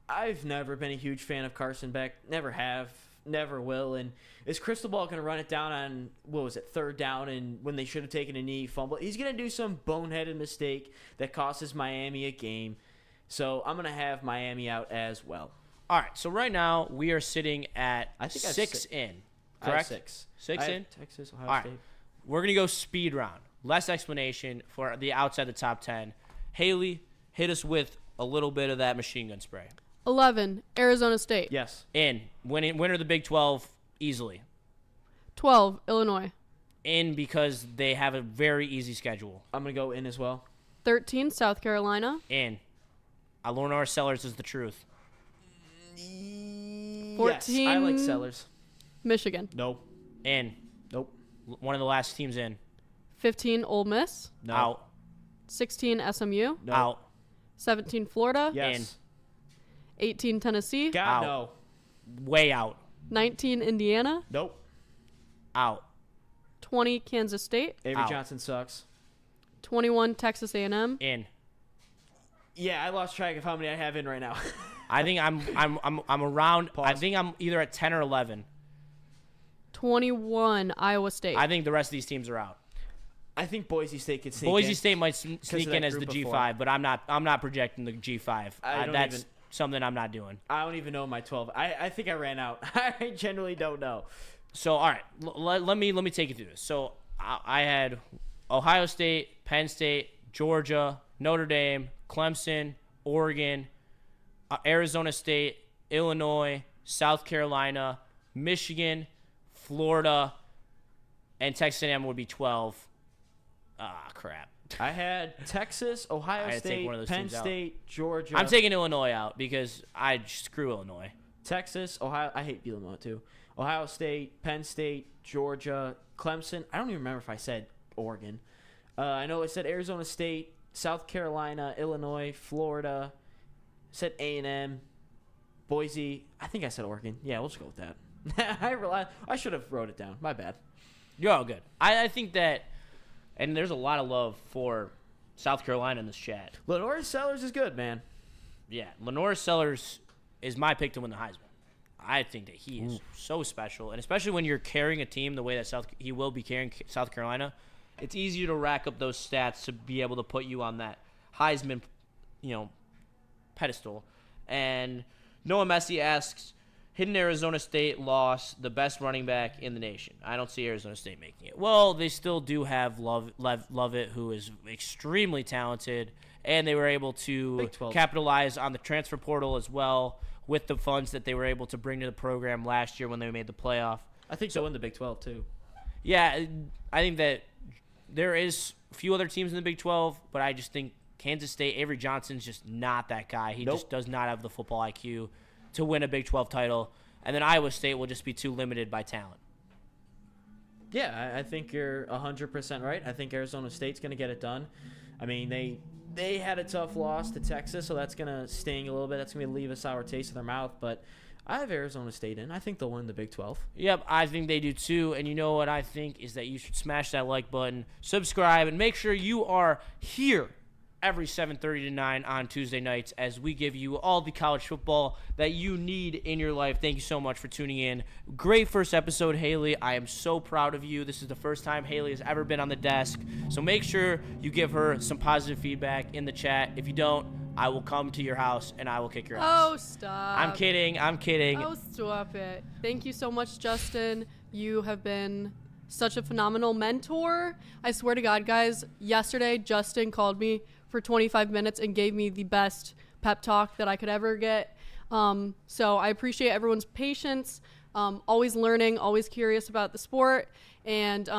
I've never been a huge fan of Carson Beck. Never have. Never will. And is Cristobal going to run it down on, 3rd down, and when they should have taken a knee, fumble? He's going to do some boneheaded mistake that costs Miami a game. So I'm going to have Miami out as well. All right, so right now we are sitting at 6 in, correct? I have 6. 6 in? Texas, Ohio State. Right. We're going to go speed round. Less explanation for the outside the top 10. Haley, hit us with a little bit of that machine gun spray. 11, Arizona State. Yes. In. Winner of the Big 12 easily. 12, Illinois. In because they have a very easy schedule. I'm going to go in as well. 13, South Carolina. In. Lornar Sellers is the truth. 14, yes, I like Sellers. Michigan. Nope. In. Nope. One of the last teams in. 15, Ole Miss. No. Out. 16, SMU. No. Out. 17, Florida. Yes. In. 18, Tennessee. God, Out. no. Way out. 19, Indiana. Nope. Out. 20, Kansas State. Avery Out. Johnson sucks. 21, Texas A&M. In. Yeah, I lost track of how many I have in right now. I think I'm around. Pause. I think I'm either at 10 or 11. 21, Iowa State. I think the rest of these teams are out. I think Boise State could sneak in. Boise State might sneak of that in as the group G5, before. but I'm not projecting the G5. I don't That's even. something I'm not doing. I don't even know my 12. I think I ran out. I genuinely don't know. So, all right, let me take you through this. So, I had Ohio State, Penn State, Georgia, Notre Dame, Clemson, Oregon, Arizona State, Illinois, South Carolina, Michigan, Florida, and Texas A&M would be 12. Ah, crap. I had Texas, Ohio State, Penn State, Georgia. I'm taking Illinois out because screw Illinois. Texas, Ohio. I hate Illinois too. Ohio State, Penn State, Georgia, Clemson. I don't even remember if I said Oregon. I know I said Arizona State, South Carolina, Illinois, Florida. I said A&M, Boise. I think I said Oregon. Yeah, we'll just go with that. I should have wrote it down. My bad. You're all good. I think that, and there's a lot of love for South Carolina in this chat. Lenore Sellers is good, man. Yeah, Lenore Sellers is my pick to win the Heisman. I think that he is so special, and especially when you're carrying a team the way that he will be carrying South Carolina, it's easier to rack up those stats to be able to put you on that Heisman, pedestal. And Noah Messi asks, hidden Arizona State loss, the best running back in the nation. I don't see Arizona State making it. Well, they still do have Lovett, who is extremely talented, and they were able to capitalize on the transfer portal as well with the funds that they were able to bring to the program last year when they made the playoff. I think they'll win the Big 12 too. Yeah, I think that there is a few other teams in the Big 12, but I just think Kansas State, Avery Johnson's just not that guy. He just does not have the football IQ to win a Big 12 title. And then Iowa State will just be too limited by talent. Yeah, I think you're 100% right. I think Arizona State's going to get it done. I mean, they had a tough loss to Texas, so that's going to sting a little bit. That's going to leave a sour taste in their mouth. But I have Arizona State in. I think they'll win the Big 12. Yep, I think they do too. And you know what I think is that you should smash that like button, subscribe, and make sure you are here every 7:30 to 9 on Tuesday nights as we give you all the college football that you need in your life. Thank you so much for tuning in. Great first episode, Hailey. I am so proud of you. This is the first time Hailey has ever been on the desk. So make sure you give her some positive feedback in the chat. If you don't, I will come to your house and I will kick your ass. Oh, stop. I'm kidding. Oh, stop it. Thank you so much, Justin. You have been such a phenomenal mentor. I swear to God, guys, yesterday Justin called me for 25 minutes and gave me the best pep talk that I could ever get. So I appreciate everyone's patience, always learning, always curious about the sport, and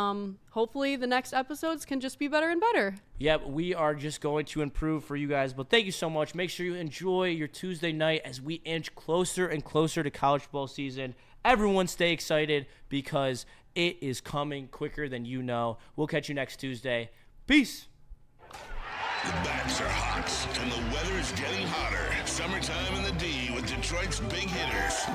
hopefully the next episodes can just be better and better. Yep, we are just going to improve for you guys, but thank you so much. Make sure you enjoy your Tuesday night as we inch closer and closer to college football season. Everyone stay excited because it is coming quicker than you know. We'll catch you next Tuesday. Peace. The bats are hot, and the weather is getting hotter. Summertime in the D with Detroit's big hitters.